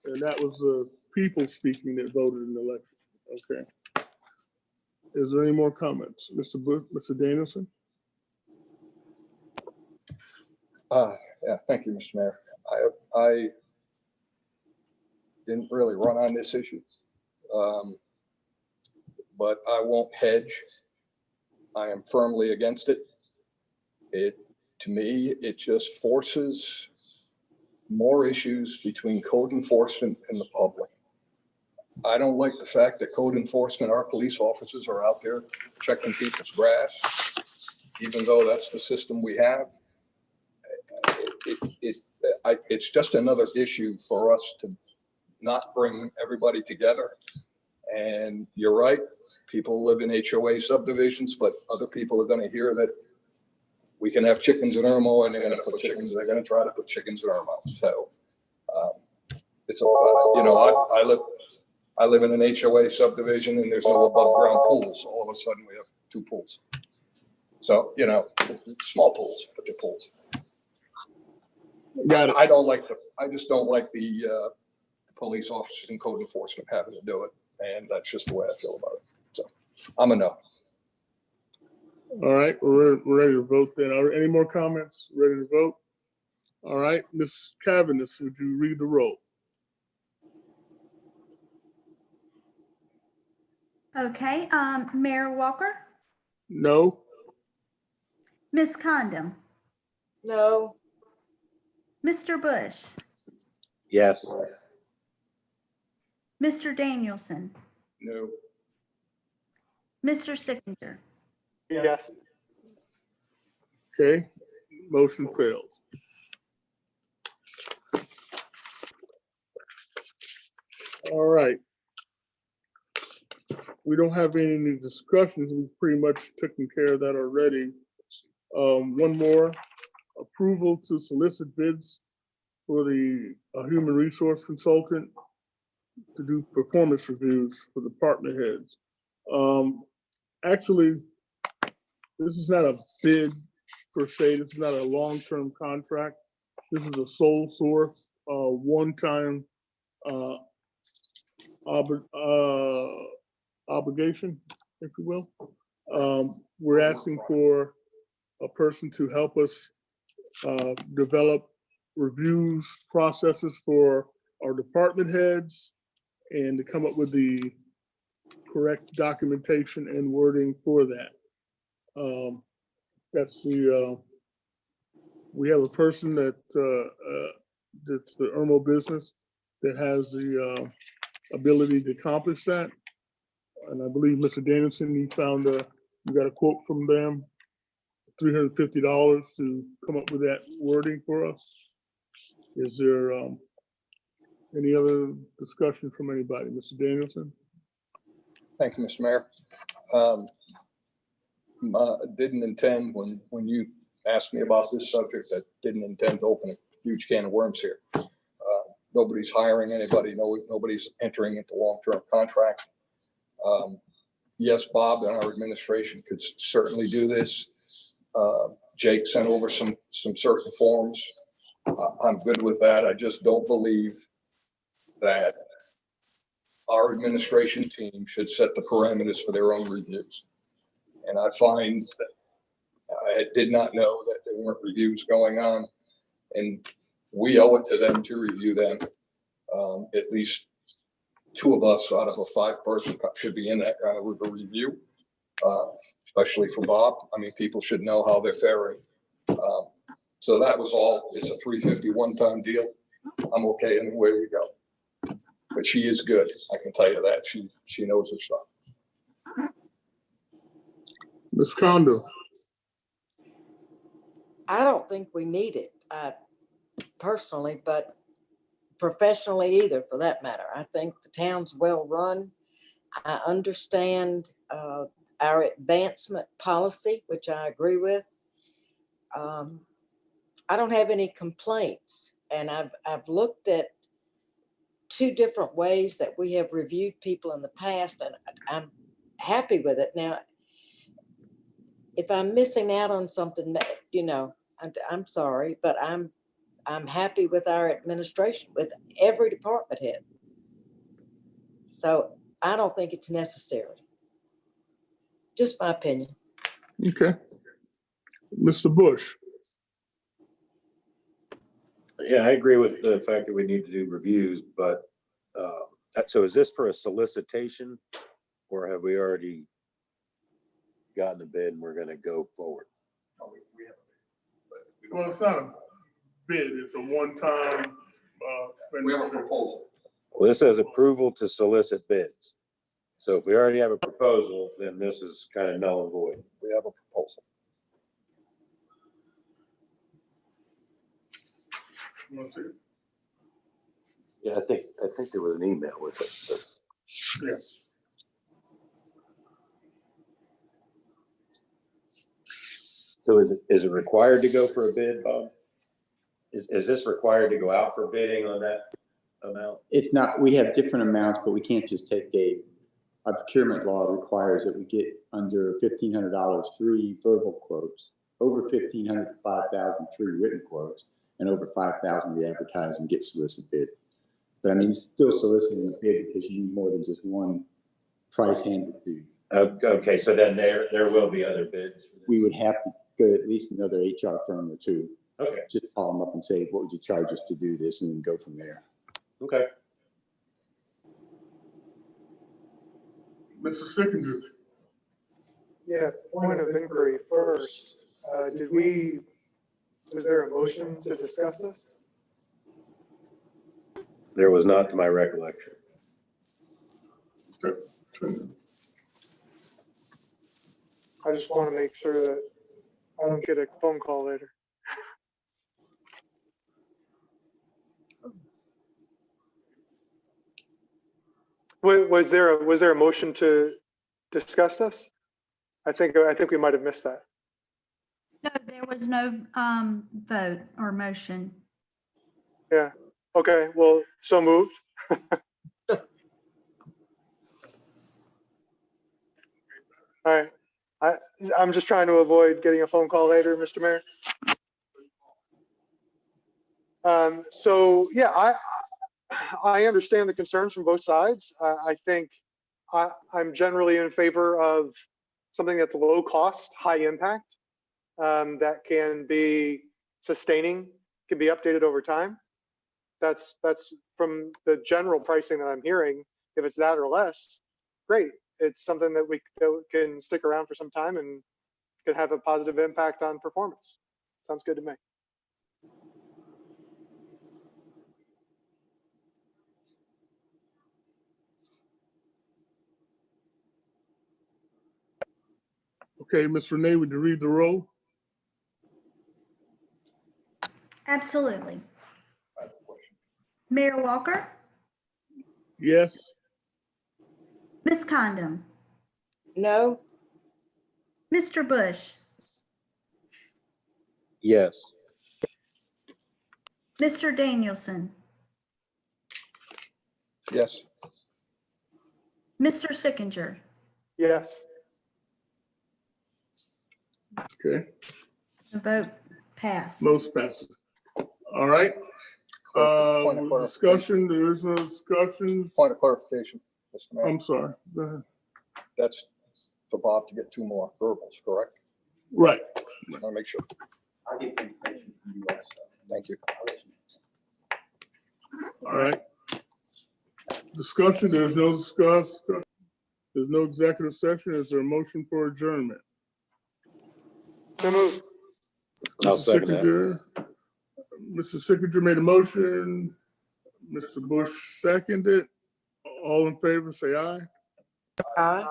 And that was the people speaking that voted in the election. Okay. Is there any more comments? Mr. Danielson? Yeah, thank you, Mr. Mayor. I didn't really run on this issue, but I won't hedge. I am firmly against it. To me, it just forces more issues between code enforcement and the public. I don't like the fact that code enforcement, our police officers are out there checking people's grass, even though that's the system we have. It's just another issue for us to not bring everybody together. And you're right, people live in HOA subdivisions, but other people are going to hear that we can have chickens in Irmo, and they're going to put chickens. They're going to try to put chickens in Irmo. So it's I live in an HOA subdivision, and there's no above ground pools. All of a sudden, we have 2 pools. So small pools, but they're pools. I don't like I just don't like the police officers and code enforcement having to do it, and that's just the way I feel about it. So I'm a no. All right, we're ready to vote then. Any more comments? Ready to vote? All right, Ms. Cavanagh, would you read the roll? Okay, Mayor Walker, No? Ms. Condon, No, Mr. Bush, Yes. Mr. Danielson, No. Mr. Sickinger. Yes. Okay, motion fails. All right. We don't have any discussions. We've pretty much taken care of that already. One more, approval to solicit bids for the human resource consultant to do performance reviews for department heads. Actually, this is not a bid per se. This is not a long-term contract. This is a sole source, one-time obligation, if you will. We're asking for a person to help us develop reviews, processes for our department heads, and to come up with the correct documentation and wording for that. We have a person that's the Irmo business that has the ability to accomplish that. And I believe Mr. Danielson, you got a quote from them, $350 to come up with that wording for us. Is there any other discussion from anybody? Mr. Danielson? Thank you, Mr. Mayor. Didn't intend, when you asked me about this subject, I didn't intend to open a huge can of worms here. Nobody's hiring anybody. Nobody's entering into long-term contracts. Yes, Bob and our administration could certainly do this. Jake sent over some certain forms. I'm good with that. I just don't believe that our administration team should set the parameters for their own reviews. And I find that I did not know that there weren't reviews going on, and we owe it to them to review them. At least two of us out of a 5-person should be in that kind of a review, especially for Bob. I mean, people should know how they're faring. So that was all. It's a $350 one-time deal. I'm okay any way we go. But she is good. I can tell you that. She knows her stuff. Ms. Kondo? I don't think we need it personally, but professionally either, for that matter. I think the town's well run. I understand our advancement policy, which I agree with. I don't have any complaints, and I've looked at 2 different ways that we have reviewed people in the past, and I'm happy with it. Now, if I'm missing out on something, you know, I'm sorry, but I'm happy with our administration, with every department head. So I don't think it's necessary. Just my opinion. Okay. Mr. Bush? Yeah, I agree with the fact that we need to do reviews, but so is this for a solicitation, or have we already gotten a bid and we're going to go forward? Well, it's not a bid, it's a one-time. We have a proposal. Well, this says approval to solicit bids. So if we already have a proposal, then this is kind of null and void. We have a proposal. Yeah, I think there was an email with it. But. Yes. So is it required to go for a bid, Bob? Is this required to go out for bidding on that amount? It's not, we have different amounts, but we can't just take our procurement law requires that we get under $1,500 3 verbal quotes, over $1,500 to $5,000 3 written quotes, and over $5,000 we advertise and get solicit bids. But I mean, it's still soliciting a bid because you need more than just one price handed to you. Okay, so then there will be other bids. We would have to go to at least another HR firm or two. Okay, Just call them up and say, what would you charge us to do this, and then go from there. okay. Mr. Sickinger. Yeah, point of inquiry first. Was there a motion to discuss this? There was not to my recollection. I just want to make sure that I don't get a phone call later. Was there a motion to discuss this? I think we might have missed that. No, there was no vote or motion. Yeah. Okay. Well, so moved. All right. I'm just trying to avoid getting a phone call later, Mr. Mayor. So yeah, I understand the concerns from both sides. I think I'm generally in favor of something that's low cost, high impact, that can be sustaining, can be updated over time. That's from the general pricing that I'm hearing. If it's that or less, great. It's something that we can stick around for some time and can have a positive impact on performance. Sounds good to me. Okay, Ms. Renee, would you read the roll? Absolutely. Mayor Walker, Yes. Ms. Condom, No, Mr. Bush, Yes. Mr. Danielson, Yes. Mr. Sickinger. Yes. Okay, The vote passed. most passes. All right. Point of clarification. Discussion, there is no discussion. Point of clarification, Mr. Mayor. I'm sorry. Go ahead. That's for Bob to get 2 more verbals, correct? Right. I want to make sure. I'll get the information from you also. Thank you. All right. Discussion, there's no discussion. There's no executive session. Is there a motion for adjournment? So moved. I'll Mr. second that. Sickinger. Mr. Sickinger made a motion. Mr. Bush seconded. All in favor, say aye. aye.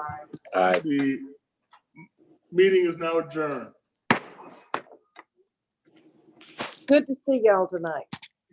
Aye. The meeting is now adjourned. Good to see y'all tonight.